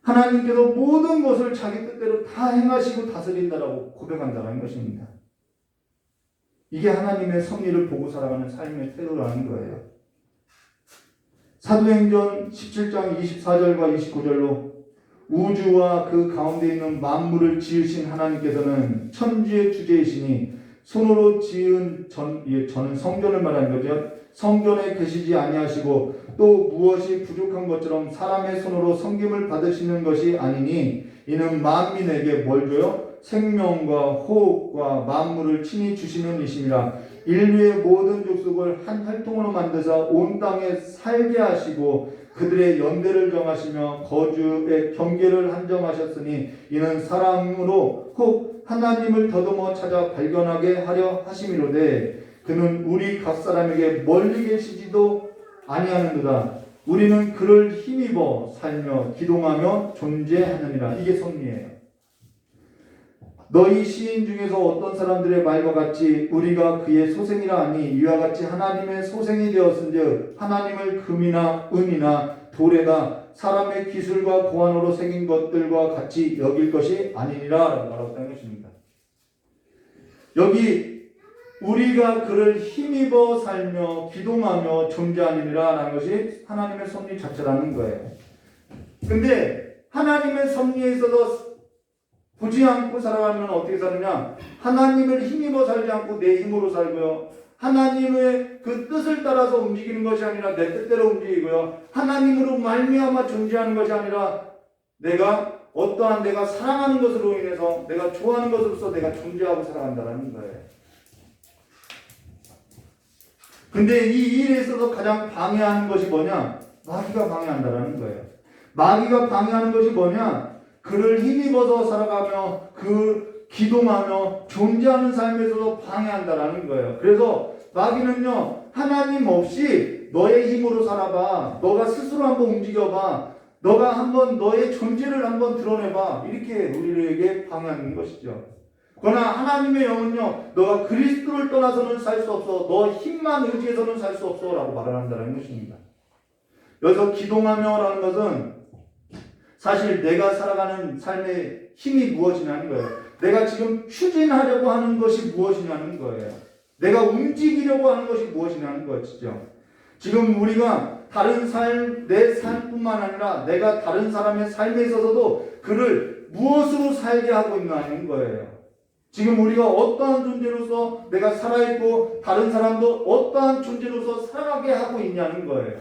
하나님께서 모든 것을 자기 뜻대로 다 행하시고 다스린다라고 고백한다는 것입니다. 이게 하나님의 섭리를 보고 살아가는 삶의 태도라는 거예요. 사도행전 17장 24절과 29절로 우주와 그 가운데 있는 만물을 지으신 하나님께서는 천지의 주제이시니 손으로 지은 저는 성전을 말하는 거죠. 성전에 계시지 아니하시고 또 무엇이 부족한 것처럼 사람의 손으로 섬김을 받으시는 것이 아니니 이는 만민에게 뭘 줘요? 생명과 호흡과 만물을 친히 주시는 이심이라. 인류의 모든 족속을 한 혈통으로 만드사 온 땅에 살게 하시고 그들의 연대를 정하시며 거주의 경계를 한정하셨으니 이는 사람으로 혹 하나님을 더듬어 찾아 발견하게 하려 하심이로되 그는 우리 각 사람에게 멀리 계시지도 아니하는도다. 우리는 그를 힘입어 살며 기동하며 존재하느니라. 이게 섭리예요. 너희 시인 중에서 어떤 사람들의 말과 같이 우리가 그의 소생이라 하니 이와 같이 하나님의 소생이 되었은즉 하나님을 금이나 은이나 돌에다 사람의 기술과 고안으로 새긴 것들과 같이 여길 것이 아니니라 라고 말했다는 것입니다. 여기 우리가 그를 힘입어 살며 기동하며 존재하느니라 라는 것이 하나님의 섭리 자체라는 거예요. 근데 하나님의 섭리에 있어서 보지 않고 살아가면 어떻게 사느냐? 하나님을 힘입어 살지 않고 내 힘으로 살고요. 하나님의 그 뜻을 따라서 움직이는 것이 아니라 내 뜻대로 움직이고요. 하나님으로 말미암아 존재하는 것이 아니라 내가 사랑하는 것으로 인해서 내가 좋아하는 것으로서 내가 존재하고 살아간다는 거예요. 근데 이 일에 있어서 가장 방해하는 것이 뭐냐? 마귀가 방해한다는 거예요. 마귀가 방해하는 것이 뭐냐? 그를 힘입어서 살아가며 기동하며 존재하는 삶에서도 방해한다라는 거예요. 그래서 마귀는요, 하나님 없이 너의 힘으로 살아봐. 너가 스스로 한번 움직여봐. 너가 한번 너의 존재를 한번 드러내봐. 이렇게 우리에게 방해하는 것이죠. 그러나 하나님의 영은요, 너가 그리스도를 떠나서는 살 수 없어. 너 힘만 의지해서는 살 수 없어. 라고 말을 한다는 것입니다. 여기서 기동하며 라는 것은 사실 내가 살아가는 삶의 힘이 무엇이냐는 거예요. 내가 지금 추진하려고 하는 것이 무엇이냐는 거예요. 내가 움직이려고 하는 것이 무엇이냐는 것이죠. 지금 우리가 다른 삶, 내 삶뿐만 아니라 내가 다른 사람의 삶에 있어서도 그를 무엇으로 살게 하고 있냐는 거예요. 지금 우리가 어떠한 존재로서 내가 살아있고 다른 사람도 어떠한 존재로서 살아가게 하고 있냐는 거예요.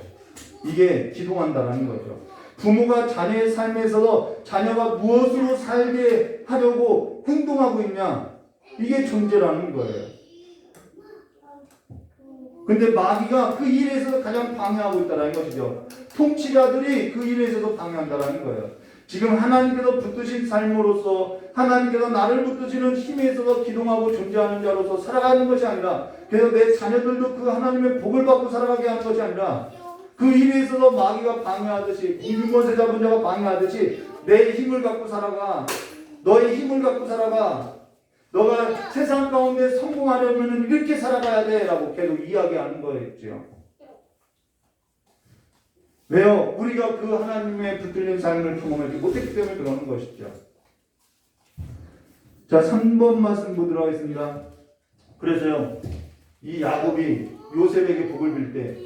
이게 기동한다는 거죠. 부모가 자녀의 삶에서 자녀가 무엇으로 살게 하려고 행동하고 있냐, 이게 존재라는 거예요. 근데 마귀가 그 일에 있어서 가장 방해하고 있다는 것이죠. 통치자들이 그 일에 있어서 방해한다는 거예요. 지금 하나님께서 붙드신 삶으로서 하나님께서 나를 붙드시는 힘에 있어서 기동하고 존재하는 자로서 살아가는 것이 아니라, 그래서 내 자녀들도 그 하나님의 복을 받고 살아가게 하는 것이 아니라, 그 일에 있어서 마귀가 방해하듯이, 공중권세 잡은 자가 방해하듯이 내 힘을 갖고 살아가, 너의 힘을 갖고 살아가, 너가 세상 가운데 성공하려면 이렇게 살아가야 돼 라고 계속 이야기하는 거였죠. 왜요? 우리가 그 하나님의 붙들린 삶을 경험하지 못했기 때문에 그러는 것이죠. 자, 3번 말씀 보도록 하겠습니다. 그래서요, 이 야곱이 요셉에게 복을 빌 때,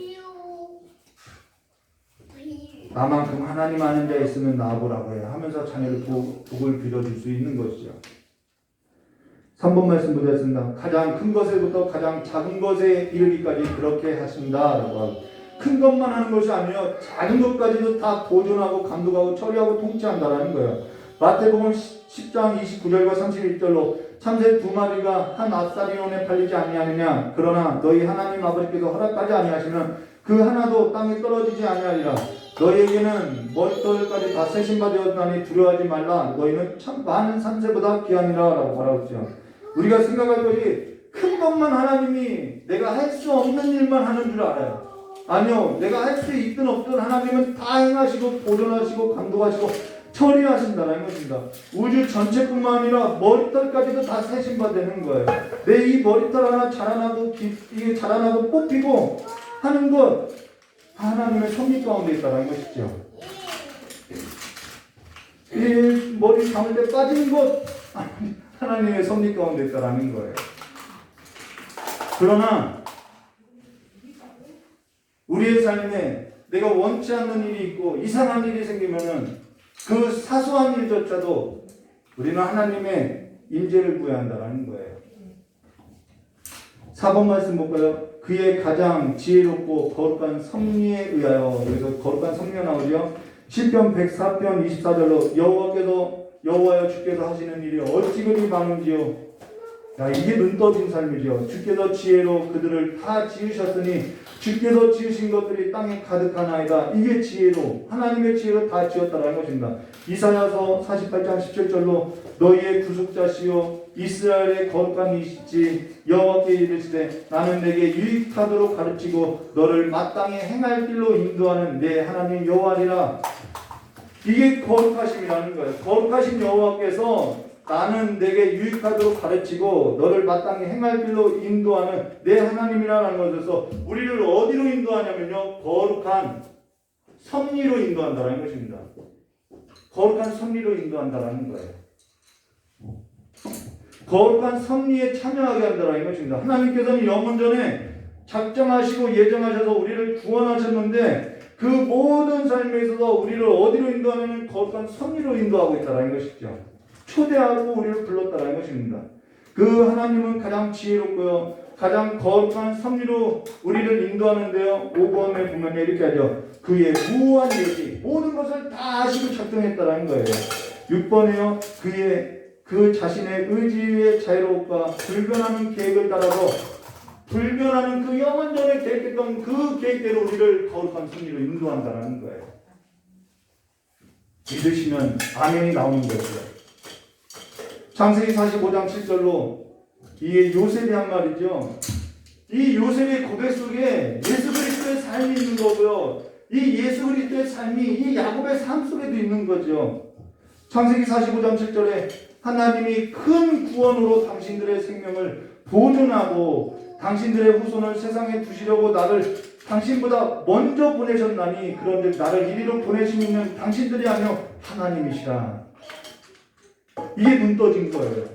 나만큼 하나님 아는 자 있으면 나와보라고 해 하면서 자녀를 복을 빌어줄 수 있는 것이죠. 3번 말씀 보겠습니다. 가장 큰 것에부터 가장 작은 것에 이르기까지 그렇게 하신다 라고 하고, 큰 것만 하는 것이 아니라 작은 것까지도 다 보존하고 감독하고 처리하고 통치한다라는 거예요. 마태복음 10장 29절과 31절로 참새 2마리가 한 압사리온에 팔리지 아니하느냐, 그러나 너희 하나님 아버지께서 허락하지 아니하시면 그 하나도 땅에 떨어지지 아니하리라. 너희에게는 머리털까지 다 세신받았나니 두려워하지 말라. 너희는 참 많은 산새보다 귀하니라 라고 말하죠. 우리가 생각할 것이 큰 것만 하나님이 내가 할 수 없는 일만 하는 줄 알아요. 아니요, 내가 할 수 있든 없든 하나님은 다 행하시고 보존하시고 감독하시고 처리하신다는 것입니다. 우주 전체뿐만 아니라 머리털까지도 다 세신받는 거예요. 내 이 머리털 하나 자라나고 이게 자라나고 뽑히고 하는 것, 하나님의 섭리 가운데 있다는 것이죠. 이 머리 감을 때 빠지는 것, 하나님의 섭리 가운데 있다는 거예요. 그러나 우리의 삶에 내가 원치 않는 일이 있고 이상한 일이 생기면은 그 사소한 일조차도 우리는 하나님의 인재를 구해야 한다는 거예요. 4번 말씀 볼까요? 그의 가장 지혜롭고 거룩한 섭리에 의하여, 여기서 거룩한 섭리가 나오죠. 시편 104편 24절로 여호와여 주께서 하시는 일이 어찌 그리 많은지요. 야, 이게 눈 떠진 삶이죠. 주께서 지혜로 그들을 다 지으셨으니 주께서 지으신 것들이 땅에 가득하나이다. 이게 지혜로, 하나님의 지혜로 다 지었다라는 것입니다. 이사야서 48장 17절로 너희의 구속자시요 이스라엘의 거룩한 이시지 여호와께 이르시되 나는 내게 유익하도록 가르치고 너를 마땅히 행할 길로 인도하는 내 하나님 여호와니라. 이게 거룩하심이라는 거예요. 거룩하신 여호와께서 나는 내게 유익하도록 가르치고 너를 마땅히 행할 길로 인도하는 내 하나님이라는 것에서 우리를 어디로 인도하냐면요, 거룩한 섭리로 인도한다는 것입니다. 거룩한 섭리로 인도한다는 거예요. 거룩한 섭리에 참여하게 한다는 것입니다. 하나님께서는 영원전에 작정하시고 예정하셔서 우리를 구원하셨는데 그 모든 삶에 있어서 우리를 어디로 인도하냐면 거룩한 섭리로 인도하고 있다는 것이죠. 초대하고 우리를 불렀다는 것입니다. 그 하나님은 가장 지혜롭고요, 가장 거룩한 섭리로 우리를 인도하는데요. 5번에 보면 이렇게 하죠. 그의 무한 예지, 모든 것을 다 아시고 작정했다는 거예요. 6번에요. 그 자신의 의지의 자유로움과 불변하는 계획을 따라서 불변하는 그 영원전에 계획했던 그 계획대로 우리를 거룩한 섭리로 인도한다는 거예요. 믿으시면 아멘이 나오는 거죠. 창세기 45장 7절로 이 요셉이 한 말이죠. 이 요셉의 고백 속에 예수 그리스도의 삶이 있는 거고요. 이 예수 그리스도의 삶이 이 야곱의 삶 속에도 있는 거죠. 창세기 45장 7절에 하나님이 큰 구원으로 당신들의 생명을 보존하고 당신들의 후손을 세상에 두시려고 나를 당신보다 먼저 보내셨나니 그런데 나를 이리로 보내심 있는 당신들이 아니요 하나님이시라. 이게 눈 떠진 거예요.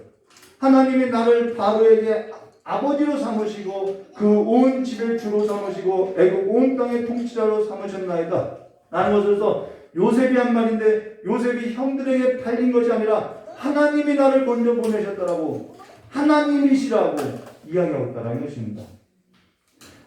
하나님이 나를 바로에게 아버지로 삼으시고 그 온 집의 주로 삼으시고 애국 온 땅의 통치자로 삼으셨나이다 라는 것으로서 요셉이 한 말인데, 요셉이 형들에게 팔린 것이 아니라 하나님이 나를 먼저 보내셨다라고, 하나님이시라고 이야기하고 있다는 것입니다.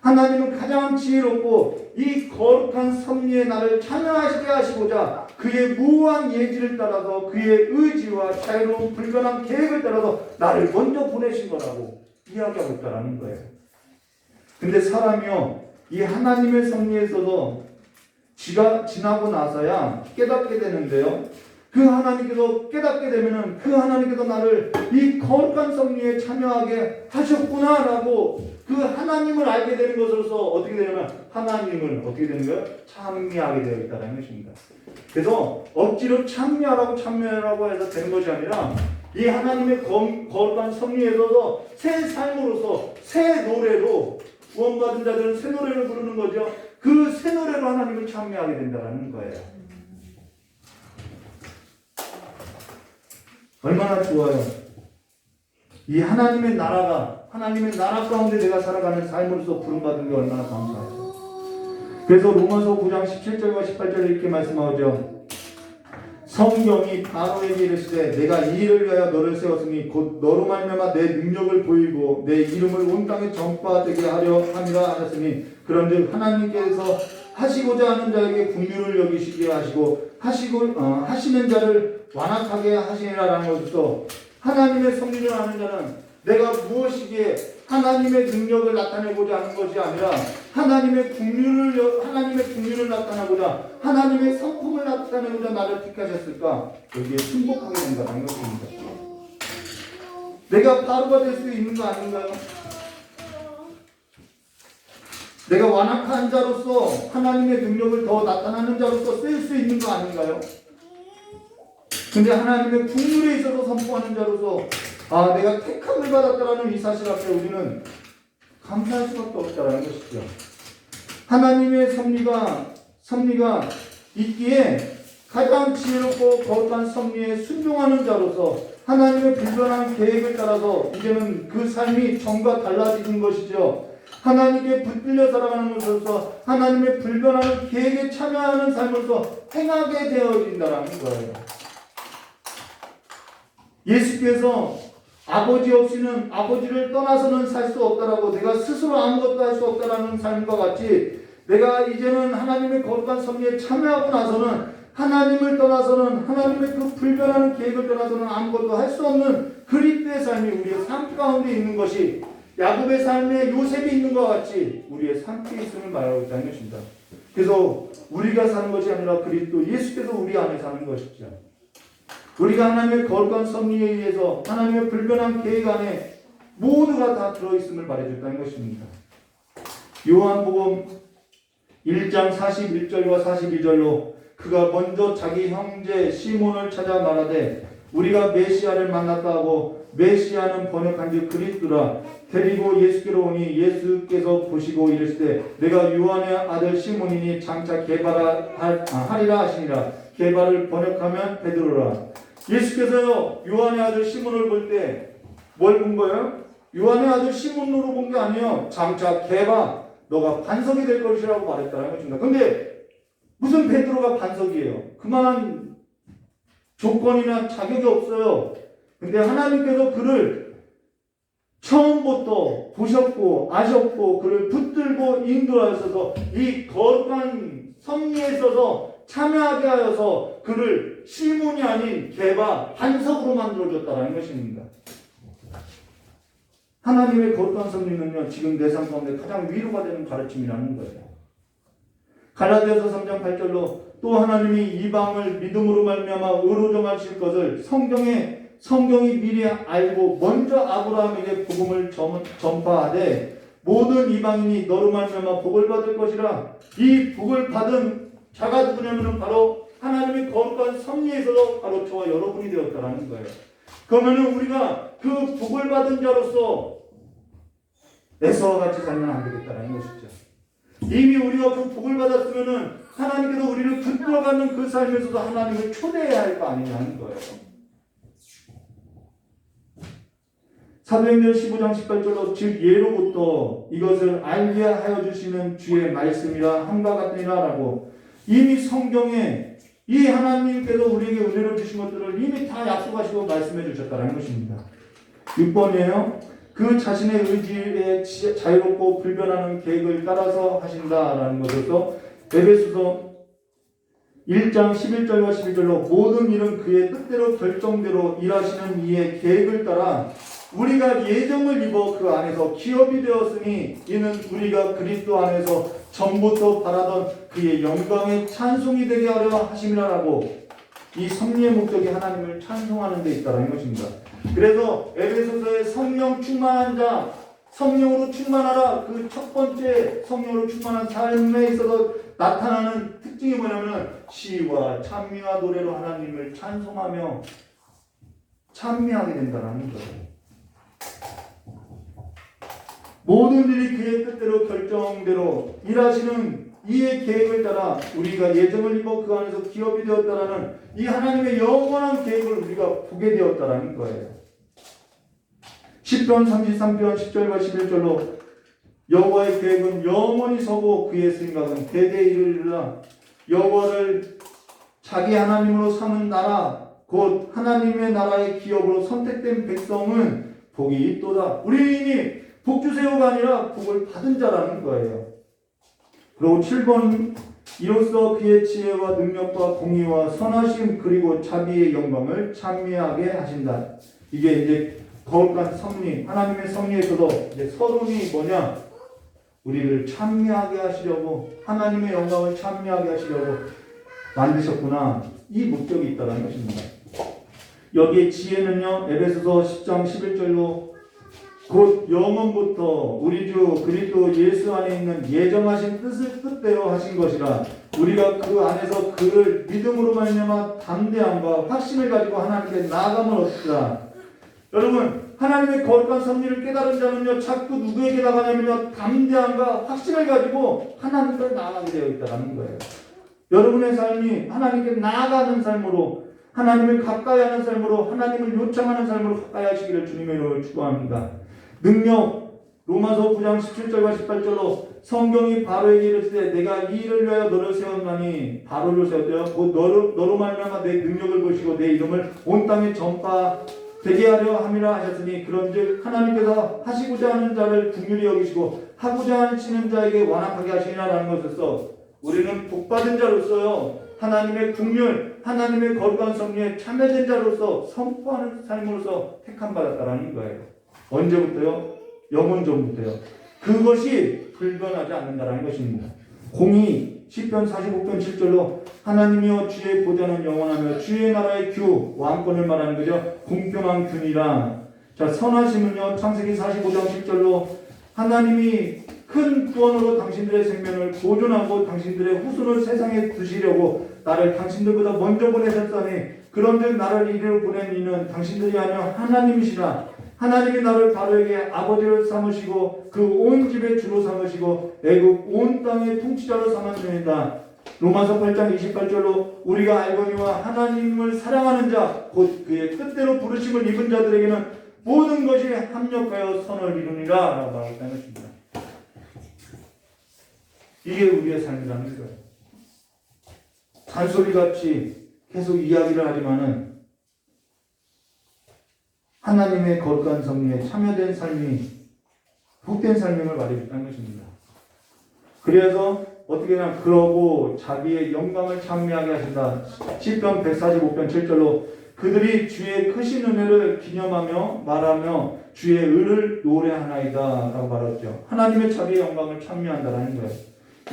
하나님은 가장 지혜롭고 이 거룩한 섭리에 나를 참여하시게 하시고자 그의 무한 예지를 따라서 그의 의지와 자유로운 불변한 계획을 따라서 나를 먼저 보내신 거라고 이야기하고 있다는 거예요. 근데 사람이요, 이 하나님의 섭리에 있어서 지가 지나고 나서야 깨닫게 되는데요, 그 하나님께서 깨닫게 되면은 그 하나님께서 나를 이 거룩한 섭리에 참여하게 하셨구나라고 그 하나님을 알게 되는 것으로서 어떻게 되냐면 하나님을 어떻게 되는 거예요? 참여하게 되어 있다는 것입니다. 그래서 억지로 참여하라고 해서 되는 것이 아니라 이 하나님의 거룩한 섭리에 있어서 새 삶으로서 새 노래로 구원받은 자들은 새 노래를 부르는 거죠. 그 새 노래로 하나님을 참여하게 된다는 거예요. 얼마나 좋아요. 이 하나님의 나라 가운데 내가 살아가는 삶으로서 부름받은 게 얼마나 감사해요. 그래서 로마서 9장 17절과 18절에 이렇게 말씀하죠. 성경이 바로에게 이르시되 내가 이 일을 위하여 너를 세웠으니 곧 너로 말미암아 내 능력을 보이고 내 이름을 온 땅에 전파되게 하려 함이라 하셨으니 그런즉 하나님께서 하시고자 하는 자에게 긍휼을 여기시게 하시고 하시는 자를 완악하게 하시니라라는 것으로 하나님의 섭리를 하는 자는 내가 무엇이기에 하나님의 능력을 나타내고자 하는 것이 아니라 하나님의 긍휼을 나타내고자 하나님의 성품을 나타내고자 나를 택하셨을까? 여기에 승복하게 된다는 것입니다. 내가 바로가 될 수 있는 거 아닌가요? 내가 완악한 자로서 하나님의 능력을 더 나타나는 자로서 쓸 수 있는 거 아닌가요? 근데 하나님의 긍휼에 있어서 선포하는 자로서 내가 택함을 받았다라는 이 사실 앞에 우리는 감사할 수밖에 없다라는 것이죠. 하나님의 섭리가 있기에 가장 지혜롭고 거룩한 섭리에 순종하는 자로서 하나님의 불변한 계획을 따라서 이제는 그 삶이 전과 달라지는 것이죠. 하나님께 붙들려 살아가는 것으로서 하나님의 불변한 계획에 참여하는 삶으로서 행하게 되어진다는 거예요. 예수께서 아버지 없이는 아버지를 떠나서는 살 수 없다라고, 내가 스스로 아무것도 할 수 없다라는 삶과 같이 내가 이제는 하나님의 거룩한 섭리에 참여하고 나서는 하나님을 떠나서는 하나님의 그 불변하는 계획을 떠나서는 아무것도 할 수 없는 그리스도의 삶이 우리의 삶 가운데 있는 것이 야곱의 삶에 요셉이 있는 것 같이 우리의 삶에 있음을 말하고 있다는 것입니다. 그래서 우리가 사는 것이 아니라 그리스도 예수께서 우리 안에 사는 것이죠. 우리가 하나님의 거룩한 섭리에 의해서 하나님의 불변한 계획 안에 모두가 다 들어있음을 말해줬다는 것입니다. 요한복음 1장 41절과 42절로 그가 먼저 자기 형제 시몬을 찾아 말하되 우리가 메시아를 만났다 하고 메시아는 번역한즉 그리스도라 데리고 예수께로 오니 예수께서 보시고 이르시되 내가 요한의 아들 시몬이니 장차 게바하리라 하시니라. 게바를 번역하면 베드로라. 예수께서요 요한의 아들 시몬을 볼 때 뭘 본 거예요? 요한의 아들 시몬으로 본 게 아니에요. 장차 게바 너가 반석이 될 것이라고 말했다는 것입니다. 근데 무슨 베드로가 반석이에요? 그만한 조건이나 자격이 없어요. 근데 하나님께서 그를 처음부터 보셨고 아셨고 그를 붙들고 인도하셔서 이 거룩한 섭리에 있어서 참여하게 하여서 그를 시몬이 아닌 게바 반석으로 만들어줬다는 것입니다. 하나님의 거룩한 섭리는요 지금 내 삶 가운데 가장 위로가 되는 가르침이라는 거예요. 갈라디아서 3장 8절로 또 하나님이 이방을 믿음으로 말미암아 의로 정하실 것을 성경이 미리 알고 먼저 아브라함에게 복음을 전파하되 모든 이방인이 너로 말미암아 복을 받을 것이라. 이 복을 받은 자가 누구냐면 바로 하나님의 거룩한 섭리에 있어서 바로 저와 여러분이 되었다는 거예요. 그러면 우리가 그 복을 받은 자로서 에서와 같이 살면 안 되겠다는 것이죠. 이미 우리가 그 복을 받았으면은 하나님께서 우리를 붙들어가는 그 삶에서도 하나님을 초대해야 할 거 아니냐는 거예요. 사도행전 15장 18절로 즉 예로부터 이것을 알게 하여 주시는 주의 말씀이라 함과 같으니라라고 이미 성경에 이 하나님께서 우리에게 은혜로 주신 것들을 이미 다 약속하시고 말씀해 주셨다는 것입니다. 6번이에요. 그 자신의 의지에 자유롭고 불변하는 계획을 따라서 하신다라는 것으로서 에베소서 1장 11절과 12절로 모든 일은 그의 뜻대로 결정대로 일하시는 이의 계획을 따라 우리가 예정을 입어 그 안에서 기업이 되었으니 이는 우리가 그리스도 안에서 전부터 바라던 그의 영광의 찬송이 되게 하려 하심이라라고 이 섭리의 목적이 하나님을 찬송하는 데 있다는 것입니다. 그래서 에베소서의 성령 충만한 자, 성령으로 충만하라 그 첫 번째 성령으로 충만한 삶에 있어서 나타나는 특징이 뭐냐면 시와 찬미와 노래로 하나님을 찬송하며 찬미하게 된다는 거예요. 모든 일이 그의 뜻대로 결정대로 일하시는 이의 계획을 따라 우리가 예정을 입어 그 안에서 기업이 되었다라는 이 하나님의 영원한 계획을 우리가 보게 되었다라는 거예요. 10편 33편 10절과 11절로 여호와의 계획은 영원히 서고 그의 생각은 대대에 이르리라. 여호와를 자기 하나님으로 삼은 나라 곧 하나님의 나라의 기업으로 선택된 백성은 복이 있도다. 우리 이미 복주세요가 아니라 복을 받은 자라는 거예요. 그리고 7번 이로써 그의 지혜와 능력과 공의와 선하심 그리고 자비의 영광을 찬미하게 하신다. 이게 이제 거룩한 섭리, 하나님의 섭리에서도 이제 서론이 뭐냐? 우리를 찬미하게 하시려고 하나님의 영광을 찬미하게 하시려고 만드셨구나. 이 목적이 있다는 것입니다. 여기에 지혜는요. 에베소서 10장 11절로 곧 영원부터 우리 주 그리스도 예수 안에 있는 예정하신 뜻대로 하신 것이라 우리가 그 안에서 그를 믿음으로 말미암아 담대함과 확신을 가지고 하나님께 나아감을 얻으라. 여러분 하나님의 거룩한 섭리를 깨달은 자는요 자꾸 누구에게 나가냐면요 담대함과 확신을 가지고 하나님께 나아가게 되어 있다는 거예요. 여러분의 삶이 하나님께 나아가는 삶으로 하나님을 가까이 하는 삶으로 하나님을 요청하는 삶으로 가까이 하시기를 주님의 이름으로 축원합니다. 능력 로마서 9장 17절과 18절로 성경이 바로에게 이르시되 내가 이 일을 위하여 너를 세웠나니 바로를 세웠대요. 곧 너로 말미암아 내 능력을 보시고 내 이름을 온 땅에 전파되게 하려 함이라 하셨으니 그런즉 하나님께서 하시고자 하는 자를 긍휼히 여기시고 하고자 하시는 자에게 완악하게 하시니라라는 것으로서 우리는 복받은 자로서요 하나님의 긍휼 하나님의 거룩한 섭리에 참여된 자로서 선포하는 삶으로서 택함 받았다라는 거예요. 언제부터요? 영원 전부터요. 그것이 불변하지 않는다라는 것입니다. 공의 시편 45편 7절로 하나님이여 주의 보좌는 영원하며 주의 나라의 규 왕권을 말하는 거죠. 공평한 균이라. 자 선하심은요 창세기 45장 10절로 하나님이 큰 구원으로 당신들의 생명을 보존하고 당신들의 후손을 세상에 두시려고 나를 당신들보다 먼저 보내셨다니 그런즉 나를 이리로 보낸 이는 당신들이 아니여 하나님이시라. 하나님이 나를 바로에게 아버지를 삼으시고 그 온 집의 주로 삼으시고 애굽 온 땅의 통치자로 삼았느니라. 로마서 8장 28절로 우리가 알거니와 하나님을 사랑하는 자 곧 그의 뜻대로 부르심을 입은 자들에게는 모든 것이 합력하여 선을 이루니라 라고 말했다는 것입니다. 이게 우리의 삶이라는 거예요. 잔소리같이 계속 이야기를 하지만은 하나님의 거룩한 섭리에 참여된 삶이 복된 삶임을 말해줬다는 것입니다. 그래서 어떻게 하냐 그러고 자기의 영광을 찬미하게 하신다. 시편 145편 7절로 그들이 주의 크신 은혜를 기념하며 말하며 주의 의를 노래하나이다 라고 말했죠. 하나님의 자비의 영광을 찬미한다라는 거예요.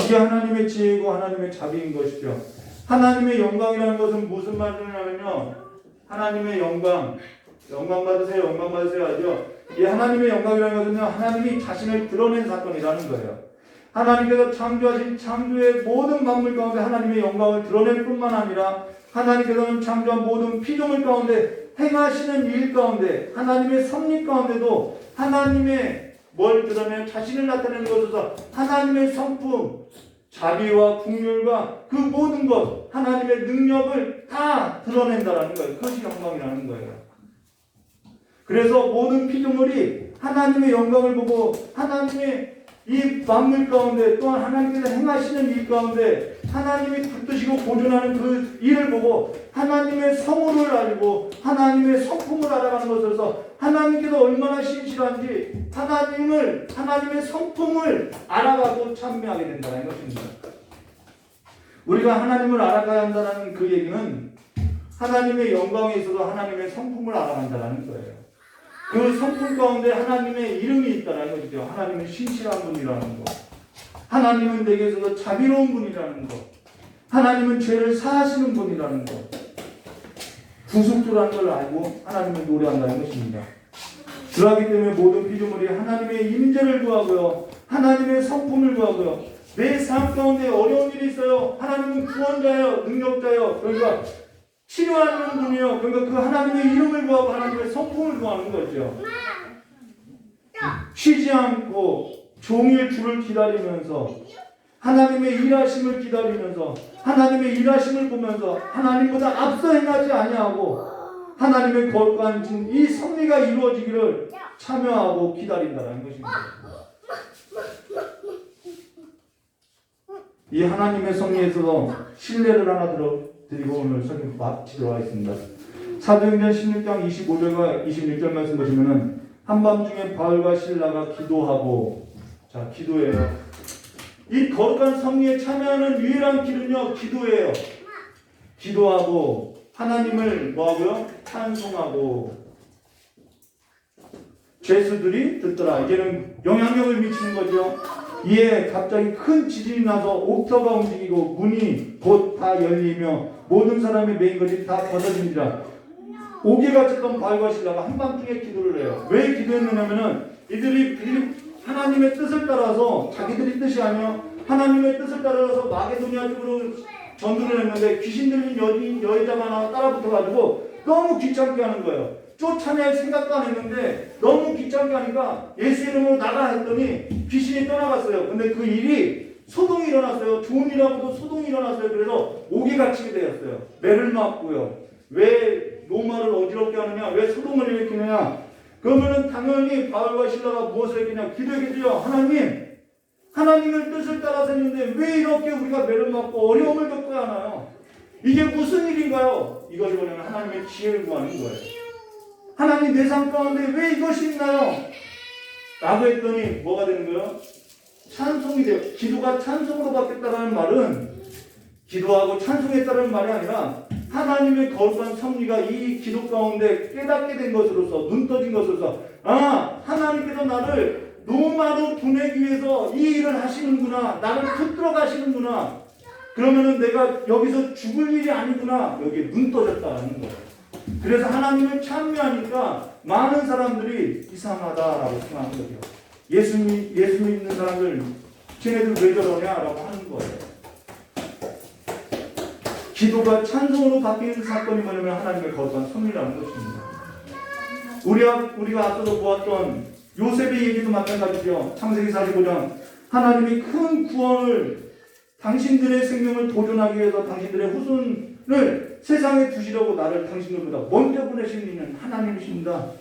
이게 하나님의 지혜이고 하나님의 자비인 것이죠. 하나님의 영광이라는 것은 무슨 말이냐면요 하나님의 영광 받으세요. 영광 받으세요 하죠. 이 하나님의 영광이라는 것은요 하나님이 자신을 드러낸 사건이라는 거예요. 하나님께서 창조하신 창조의 모든 만물 가운데 하나님의 영광을 드러낼 뿐만 아니라 하나님께서는 창조한 모든 피조물 가운데 행하시는 일 가운데 하나님의 섭리 가운데도 하나님의 뭘 드러내 자신을 나타내는 것에서 하나님의 성품 자비와 긍휼과 그 모든 것 하나님의 능력을 다 드러낸다라는 거예요. 그것이 영광이라는 거예요. 그래서 모든 피조물이 하나님의 영광을 보고 하나님의 이 만물 가운데 또한 하나님께서 행하시는 일 가운데 하나님이 붙드시고 보존하는 그 일을 보고 하나님의 성호를 알고 하나님의 성품을 알아가는 것으로서 하나님께서 얼마나 신실한지 하나님의 성품을 알아가고 찬미하게 된다는 것입니다. 우리가 하나님을 알아가야 한다는 그 얘기는 하나님의 영광에 있어서 하나님의 성품을 알아간다는 거예요. 그 성품 가운데 하나님의 이름이 있다는 것이죠. 하나님은 신실한 분이라는 것. 하나님은 내게 있어서 자비로운 분이라는 것. 하나님은 죄를 사하시는 분이라는 것. 구속주라는 걸 알고 하나님을 노래한다는 것입니다. 그렇기 때문에 모든 피조물이 하나님의 임재를 구하고요. 하나님의 성품을 구하고요. 내 삶 가운데 어려운 일이 있어요. 하나님은 구원자예요. 능력자예요. 그러니까 치료하는 분이요. 그러니까 그 하나님의 이름을 구하고 하나님의 성품을 구하는 거죠. 쉬지 않고 종일 주를 기다리면서 하나님의 일하심을 기다리면서 하나님의 일하심을 보면서 하나님보다 앞서 행하지 아니하고 하나님의 거룩한 이 섭리가 이루어지기를 참여하고 기다린다는 것입니다. 이 하나님의 섭리에 있어서 신뢰를 하나 드리고 오늘 설교 마치도록 하겠습니다. 사도행전 16장 25절과 26절 말씀 보시면은 한밤중에 바울과 실라가 기도하고, 자, 기도해요. 이 거룩한 섭리에 참여하는 유일한 길은요, 기도예요. 기도하고 하나님을 뭐하고요? 찬송하고. 죄수들이 듣더라. 이제는 영향력을 미치는 거죠. 이에 갑자기 큰 지진이 나서 옥터가 움직이고 문이 곧 다 열리며 모든 사람이 메인 것이 다 벗어집니다. 옥에 갇혔던 바울과 실라가 한밤중에 기도를 해요. 왜 기도했느냐면은 이들이 하나님의 뜻을 따라서 자기들이 뜻이 아니요 하나님의 뜻을 따라서 마게도니아 쪽으로 전도를 했는데 귀신 들린 여자가 하나 따라붙어가지고 너무 귀찮게 하는 거예요. 쫓아낼 생각도 안 했는데 너무 귀찮게 하니까 예수 이름으로 나가 했더니 귀신이 떠나갔어요. 근데 그 일이 소동이 일어났어요. 좋은 일하고도 소동이 일어났어요. 그래서 옥에 갇히게 되었어요. 매를 맞고요. 왜 로마를 어지럽게 하느냐? 왜 소동을 일으키느냐? 그러면은 당연히 바울과 실라가 무엇을 했느냐? 기도했겠죠. 하나님의 뜻을 따라서 했는데 왜 이렇게 우리가 매를 맞고 어려움을 겪어야 하나요? 이게 무슨 일인가요? 이걸 보려면 하나님의 지혜를 구하는 거예요. 하나님 내 삶 가운데 왜 이것이 있나요? 라고 했더니 뭐가 되는 거예요? 찬송이 돼요. 기도가 찬송으로 바뀌었다는 말은 기도하고 찬송했다는 말이 아니라 하나님의 거룩한 섭리가 이 기도 가운데 깨닫게 된 것으로서 눈 떠진 것으로서 하나님께서 나를 로마로 보내기 위해서 이 일을 하시는구나. 나를 붙들어 가시는구나. 그러면은 내가 여기서 죽을 일이 아니구나. 여기에 눈 떠졌다는 거예요. 그래서 하나님을 찬미하니까 많은 사람들이 이상하다라고 생각하는 거죠. 예수 믿는 사람들 쟤네들 왜 저러냐라고 하는 거예요. 기도가 찬송으로 바뀌는 사건이 뭐냐면 하나님의 거룩한 섭리라는 것입니다. 우리가 앞서서 보았던 요셉의 얘기도 마찬가지죠. 창세기 45장 하나님이 큰 구원을 당신들의 생명을 보존하기 위해서 당신들의 후손을 세상에 두시려고 나를 당신들보다 먼저 보내신 이는 하나님이십니다.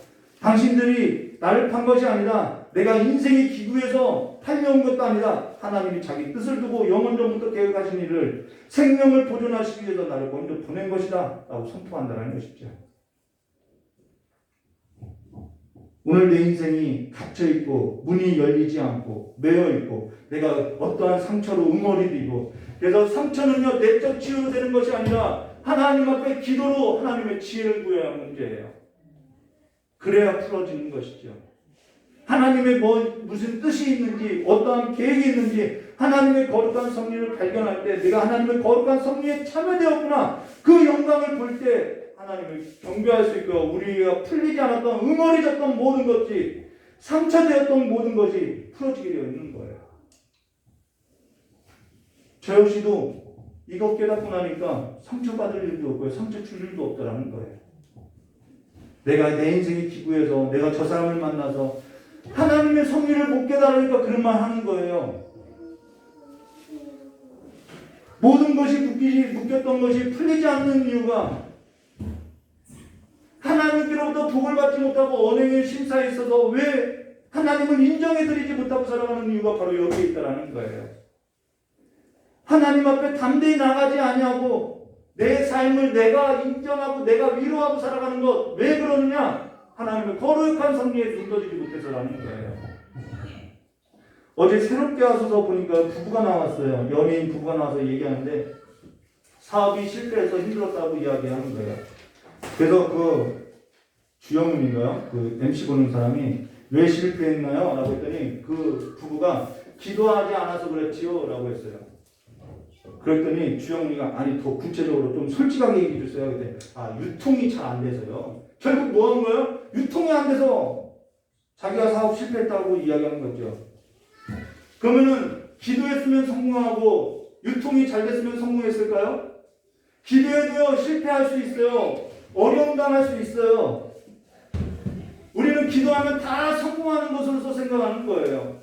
당신들이 나를 판 것이 아니라 내가 인생의 기구에서 팔려온 것도 아니라 하나님이 자기 뜻을 두고 영원 전부터 계획하신 일을 생명을 보존하시기 위해서 나를 먼저 보낸 것이다 라고 선포한다는 것이죠. 오늘 내 인생이 갇혀있고 문이 열리지 않고 매여있고 내가 어떠한 상처로 응어리되고 그래서 상처는요 내적 치유로 되는 것이 아니라 하나님 앞에 기도로 하나님의 지혜를 구해야 하는 문제예요. 그래야 풀어지는 것이죠. 하나님의 무슨 뜻이 있는지 어떠한 계획이 있는지 하나님의 거룩한 섭리를 발견할 때 내가 하나님의 거룩한 섭리에 참여되었구나. 그 영광을 볼 때 하나님을 경배할 수 있고 우리가 풀리지 않았던 응어리졌던 모든 것이 상처되었던 모든 것이 풀어지게 되어 있는 거예요. 저 역시도 이것 깨닫고 나니까 상처받을 일도 없고요. 상처 줄 일도 없다라는 거예요. 내가 내 인생의 기구에서 내가 저 사람을 만나서 하나님의 섭리를 못 깨달으니까 그런 말 하는 거예요. 모든 것이 묶였던 것이 풀리지 않는 이유가 하나님께로부터 복을 받지 못하고 언행의 심사에 있어서 왜 하나님을 인정해드리지 못하고 살아가는 이유가 바로 여기에 있다는 거예요. 하나님 앞에 담대히 나가지 아니하고 내 삶을 내가 인정하고 내가 위로하고 살아가는 것, 왜 그러느냐? 하나님의 거룩한 섭리에 눈 떠지지 못해서라는 거예요. 어제 새롭게 와서 보니까 부부가 나왔어요. 연예인 부부가 나와서 얘기하는데 사업이 실패해서 힘들었다고 이야기하는 거예요. 그래서 그 주영훈인가요? 그 MC 보는 사람이 왜 실패했나요? 라고 했더니 그 부부가 기도하지 않아서 그랬지요? 라고 했어요. 그랬더니 주영훈이가 아니 더 구체적으로 좀 솔직하게 얘기해 주세요. 그때 유통이 잘 안 돼서요. 결국 뭐 한 거예요? 유통이 안 돼서 자기가 사업 실패했다고 이야기하는 거죠. 그러면은 기도했으면 성공하고 유통이 잘 됐으면 성공했을까요? 기도해도요 실패할 수 있어요. 어려움 당할 수 있어요. 우리는 기도하면 다 성공하는 것으로서 생각하는 거예요.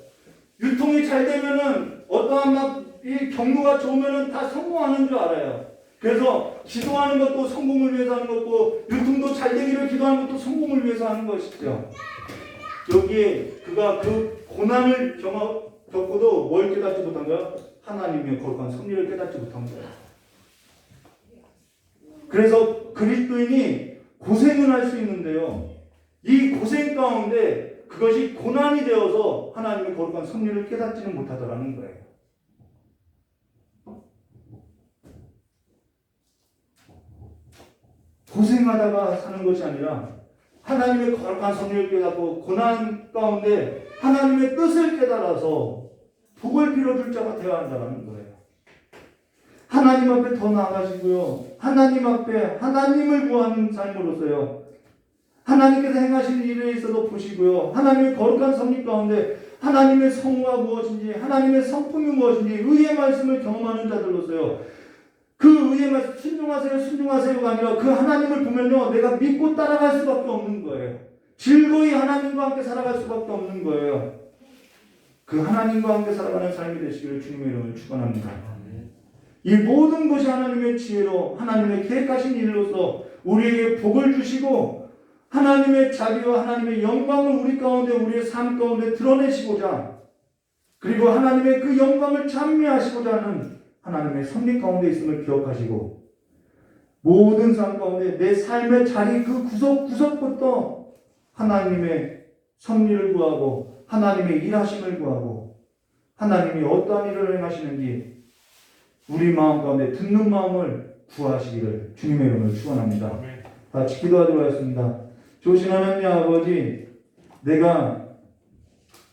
유통이 잘 되면은 어떠한 이 경로가 좋으면은 다 성공하는 줄 알아요. 그래서 기도하는 것도 성공을 위해서 하는 거고 유통도 잘 되기를 기도하는 것도 성공을 위해서 하는 것이죠. 여기에 그가 그 고난을 겪고도 뭘 깨닫지 못한 거야? 하나님의 거룩한 섭리를 깨닫지 못한 거야. 그래서 그리스도인이 고생을 할 수 있는데요. 이 고생 가운데 그것이 고난이 되어서 하나님의 거룩한 섭리를 깨닫지는 못하더라는 거예요. 고생하다가 사는 것이 아니라 하나님의 거룩한 섭리를 깨닫고 고난 가운데 하나님의 뜻을 깨달아서 복을 빌어줄 자가 되어야 한다는 거예요. 하나님 앞에 더 나아가시고요. 하나님 앞에 하나님을 구하는 삶으로서요. 하나님께서 행하신 일에 있어서 보시고요. 하나님의 거룩한 섭리 가운데 하나님의 성우가 무엇인지 하나님의 성품이 무엇인지 의의 말씀을 경험하는 자들로서요. 그 의의 말씀 순종하세요가 아니라 그 하나님을 보면요. 내가 믿고 따라갈 수밖에 없는 거예요. 즐거이 하나님과 함께 살아갈 수밖에 없는 거예요. 그 하나님과 함께 살아가는 삶이 되시기를 주님의 이름으로 축원합니다. 이 모든 것이 하나님의 지혜로 하나님의 계획하신 일로서 우리에게 복을 주시고 하나님의 자비와 하나님의 영광을 우리 가운데 우리의 삶 가운데 드러내시고자 그리고 하나님의 그 영광을 찬미하시고자 하는 하나님의 섭리 가운데 있음을 기억하시고 모든 삶 가운데 내 삶의 자리 그 구석구석부터 하나님의 섭리를 구하고 하나님의 일하심을 구하고 하나님이 어떠한 일을 행하시는지 우리 마음 가운데 듣는 마음을 구하시기를 주님의 이름으로 축원합니다. 같이 기도하도록 하겠습니다. 좋으신 하나님 아버지, 내가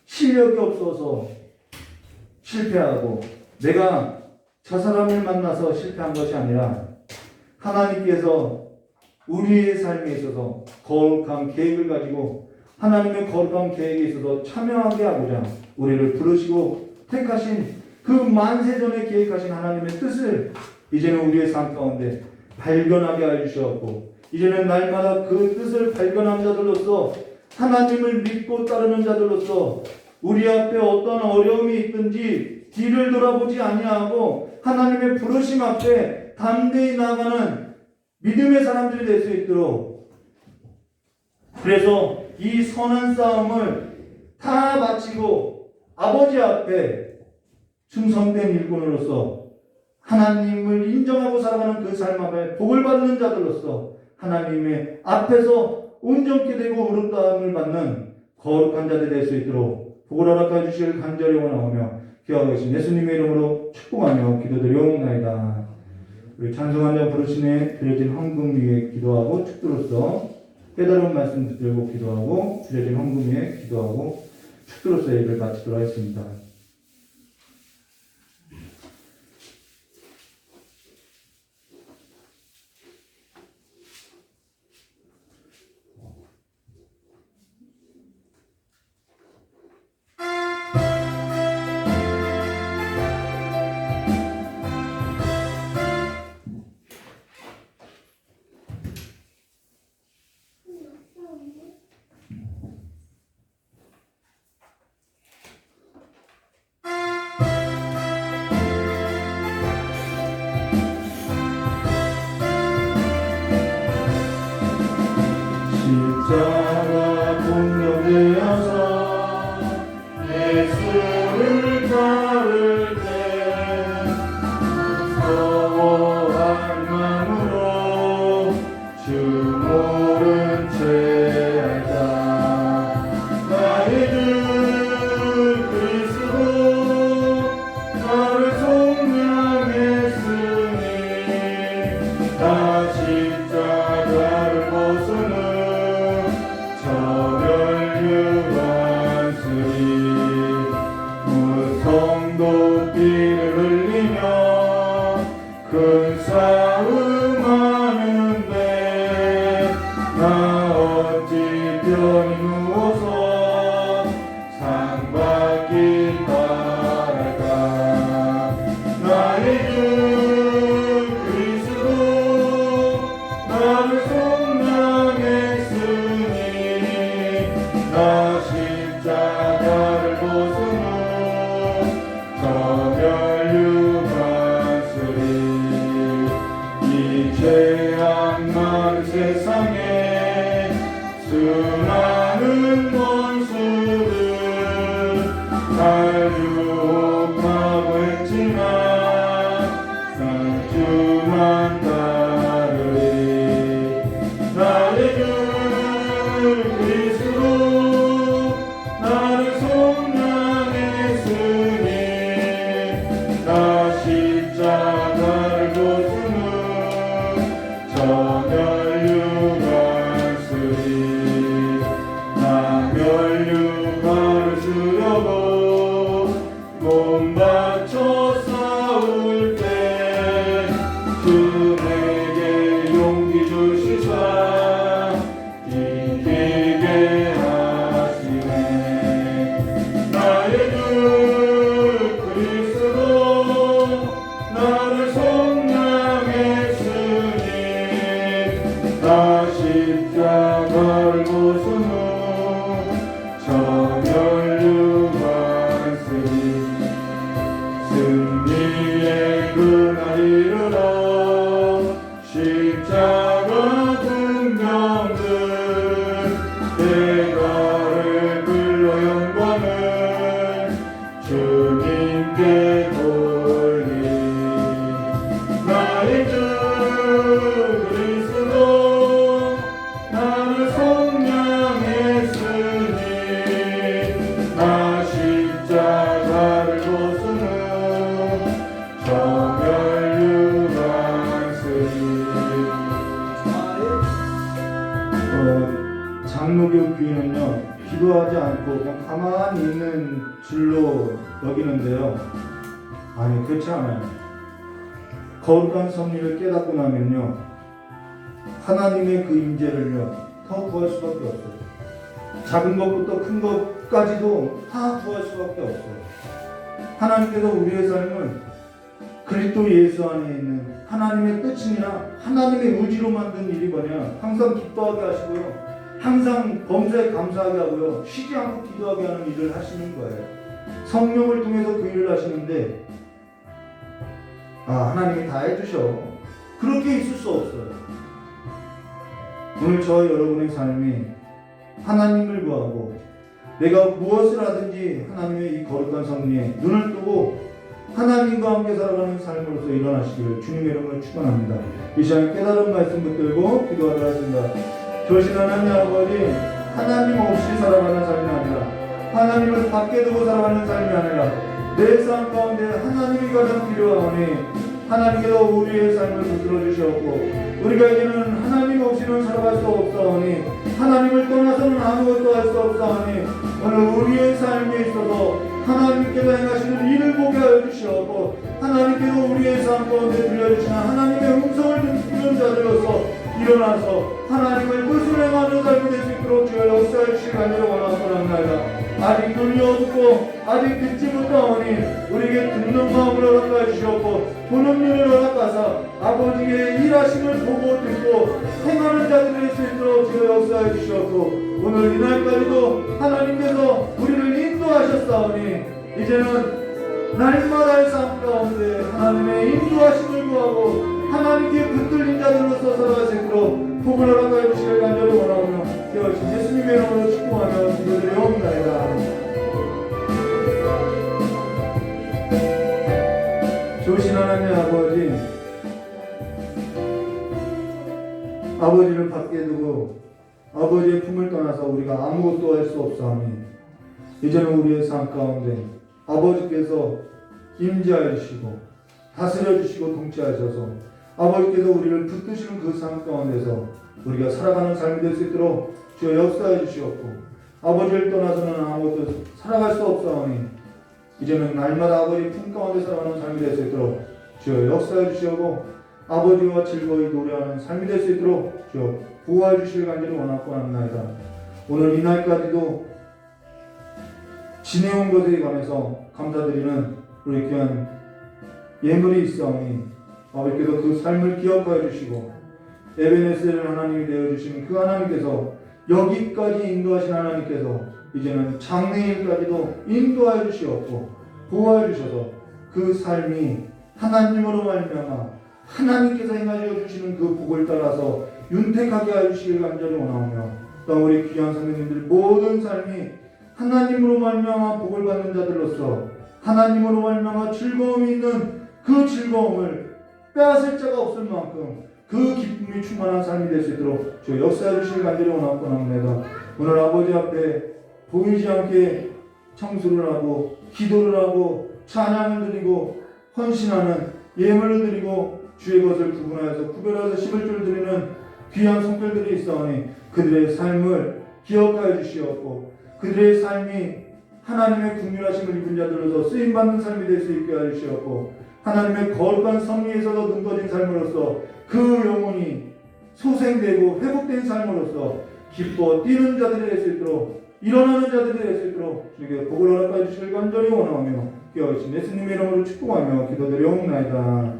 실력이 없어서 실패하고 내가 저 사람을 만나서 실패한 것이 아니라 하나님께서 우리의 삶에 있어서 거룩한 계획을 가지고 하나님의 거룩한 계획에 있어서 참여하게 하고자 우리를 부르시고 택하신 그 만세전에 계획하신 하나님의 뜻을 이제는 우리의 삶 가운데 발견하게 해주셨고 이제는 날마다 그 뜻을 발견한 자들로서 하나님을 믿고 따르는 자들로서 우리 앞에 어떤 어려움이 있든지 뒤를 돌아보지 아니하고 하나님의 부르심 앞에 담대히 나아가는 믿음의 사람들이 될 수 있도록 그래서 이 선한 싸움을 다 마치고 아버지 앞에 충성된 일꾼으로서 하나님을 인정하고 살아가는 그 삶 앞에 복을 받는 자들로서 하나님의 앞에서 온전케 되고 의롭다함을 받는 거룩한 자들이 될 수 있도록 복을 허락해 주시길 간절히 원하오며 기도하고 계신 예수님의 이름으로 축복하며 기도드리옵나이다. 우리 찬송한 자 부르심에 드려진 헌금 위에 기도하고 축도로서 깨달은 말씀 붙들고 기도하고 드려진 헌금 위에 기도하고 축도로서 예배를 마치도록 하겠습니다. 예수를 따를 때 무서워한 마음으로 주 모른 채 알자. 나의 주 그리스도 나를 속량했으니 다 십자가를 벗으는 저 멸류관스리 무성도 피를 흘리며 큰 싸움하는데 나 어찌 편히 누워서 상 받기 바랄까. 나의 주 그리스도 나를 속량했으니 나 십자가를 벗으는 저 멸류관스리 이 죄악 많은 세상에 수많은 원수를 날 유혹하고 했지만 난 주만 따르리. 나의 주 그리스도 나를 속량했으니 나 십자가를 벗으는 저 멸류관스리 나 멸류관을 쓰려고 몸 바쳐 싸울 때 주 내게 용기 주시사 이기게 하시네. 나의 주 그리스도 나를 속량했으니 나 십자가를 벗으는 저 멸류관스리 승리의 그날 이르러 십자가 군병들 대가를 불러 영광을 주님께 돌리. 나의 주 그리스도 나를 속량했으니 나 십자가를 벗으는 저 멸류관스리. 장로교 교회는요 기도하지 않고 그냥 가만히 있는 줄로 여기는데요. 아니 그렇지 않아요. 거룩한 섭리를 깨닫고 나면요 하나님의 그 임재를요 더 구할 수밖에 없어요. 작은 것부터 큰 것까지도 다 구할 수밖에 없어요. 하나님께서 우리의 삶을 그리스도 예수 안에 있는 하나님의 뜻이나 하나님의 의지로 만든 일이 뭐냐 항상 기뻐하게 하시고요 항상 범사에 감사하게 하고요 쉬지 않고 기도하게 하는 일을 하시는 거예요. 성령을 통해서 그 일을 하시는데 하나님이 다 해주셔. 그렇게 있을 수 없어요. 오늘 저 여러분의 삶이 하나님을 구하고 내가 무엇을 하든지 하나님의 이 거룩한 섭리에 눈을 뜨고 하나님과 함께 살아가는 삶으로서 일어나시기를 주님의 이름으로 축원합니다. 이 시간 깨달은 말씀 붙들고 기도하도록 하겠습니다. 조신 하나님 아버지, 하나님 없이 살아가는 삶이 아니라 하나님을 밖에 두고 살아가는 삶이 아니라 내 삶 가운데 하나님이 가장 필요하오니 하나님께서 우리의 삶을 붙들어 주시옵고 우리가 이제는 하나님 없이는 살아갈 수 없사오니 하나님을 떠나서는 아무것도 할 수 없사오니 오늘 우리의 삶에 있어서 하나님께서 행하시는 일을 보게 하여 주시옵고 하나님께서 우리의 삶 가운데 들려주시는 하나님의 음성을 듣는 자들로서 일어나서 하나님의 뜻을 행하는 삶이 될 수 있도록 주여 역사해 주시기 간절히 원하옵나이다. 아직 눈이 어둡고 아직 듣지 못하오니 우리에게 듣는 마음을 허락하여 주시옵고 보는 눈을 허락하사 아버지의 일하심을 보고 듣고 행하는 자들이 될 수 있도록 주여 역사해 주시옵고 오늘 이날까지도 하나님께서 우리를 인도하셨사오니 이제는 날마다의 삶 가운데 하나님의 인도하심을 구하고 하나님께 붙들린 자들로서 살아갈 수 있도록 복을 허락하여 주시길 간절히 원하오며 되어진 예수님의 이름으로 축복하며 기도드리옵나이다. 조신 하나님 아버지를 밖에 두고 아버지의 품을 떠나서 우리가 아무것도 할 수 없사오니 이제는 우리의 삶 가운데 아버지께서 임재하여 주시고 다스려 주시고 통치하셔서 아버지께서 우리를 붙드시는 그 삶 가운데서 우리가 살아가는 삶이 될 수 있도록 주여 역사해 주시옵고 아버지를 떠나서는 아무것도 살아갈 수 없사오니 이제는 날마다 아버지 품 가운데 살아가는 삶이 될 수 있도록 주여 역사해 주시옵고 아버지와 즐거이 노래하는 삶이 될 수 있도록 주여 보호해 주시길 간절히 원하고 합나이다. 오늘 이날까지도 지내온 것에 관해서 감사드리는 우리 귀한 예물이 있사오니 아버지께서 그 삶을 기억하여 주시고 에베네셀 하나님이 되어주신 그 하나님께서 여기까지 인도하신 하나님께서 이제는 장래일까지도 인도하여 주시옵고 보호하여 주셔서 그 삶이 하나님으로 말미암아 하나님께서 행하여 주시는 그 복을 따라서 윤택하게 하여 주시길 간절히 원하오며 또 우리 귀한 성도님들 모든 삶이 하나님으로 말미암아 복을 받는 자들로서 하나님으로 말미암아 즐거움이 있는 그 즐거움을 빼앗을 자가 없을 만큼 그 기쁨이 충만한 삶이 될 수 있도록 주 역사해 주시길 간절히 원하고 합니다. 오늘 아버지 앞에 보이지 않게 청수를 하고 기도를 하고 찬양을 드리고 헌신하는 예물을 드리고 주의 것을 구분하여서 구별해서 11조를 드리는 귀한 성별들이 있사오니 그들의 삶을 기억하여 주시옵고 그들의 삶이 하나님의 긍휼하심을 입은 자들로서 쓰임받는 삶이 될 수 있게 하여 주시옵고 하나님의 거룩한 섭리에서도 눈떠진 삶으로서 그 영혼이 소생되고 회복된 삶으로서 기뻐 뛰는 자들이 될 수 있도록 일어나는 자들이 될 수 있도록 주께 복을 허락하여 주시길 간절히 원하오며 기어하신 예수님의 이름으로 축복하며 기도드려옵나이다.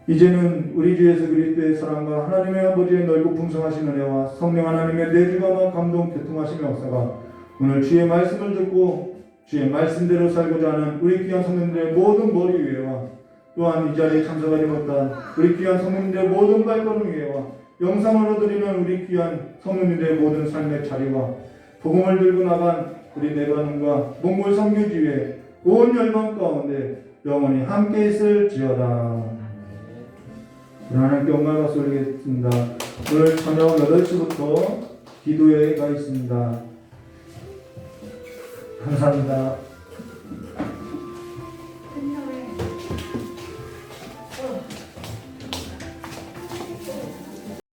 이제는 우리 주 예수 그리스도의 사랑과 하나님의 아버지의 넓고 풍성하신 은혜와 성령 하나님의 내주감과 감동 교통하심의 역사가 오늘 주의 말씀을 듣고 주의 말씀대로 살고자 하는 우리 귀한 성도님들의 모든 머리 위에와 또한 이 자리에 참석하지 못한 우리 귀한 성도님들의 모든 발걸음 위에와 영상으로 드리는 우리 귀한 성도님들의 모든 삶의 자리와 복음을 들고 나간 우리 레바논과 몽골 선교지회 온 열방 가운데 영원히 함께 있을지어다. 하나님께 영광을 박수 올리겠습니다. 오늘 저녁 8시부터 기도회가 있습니다. 감사합니다.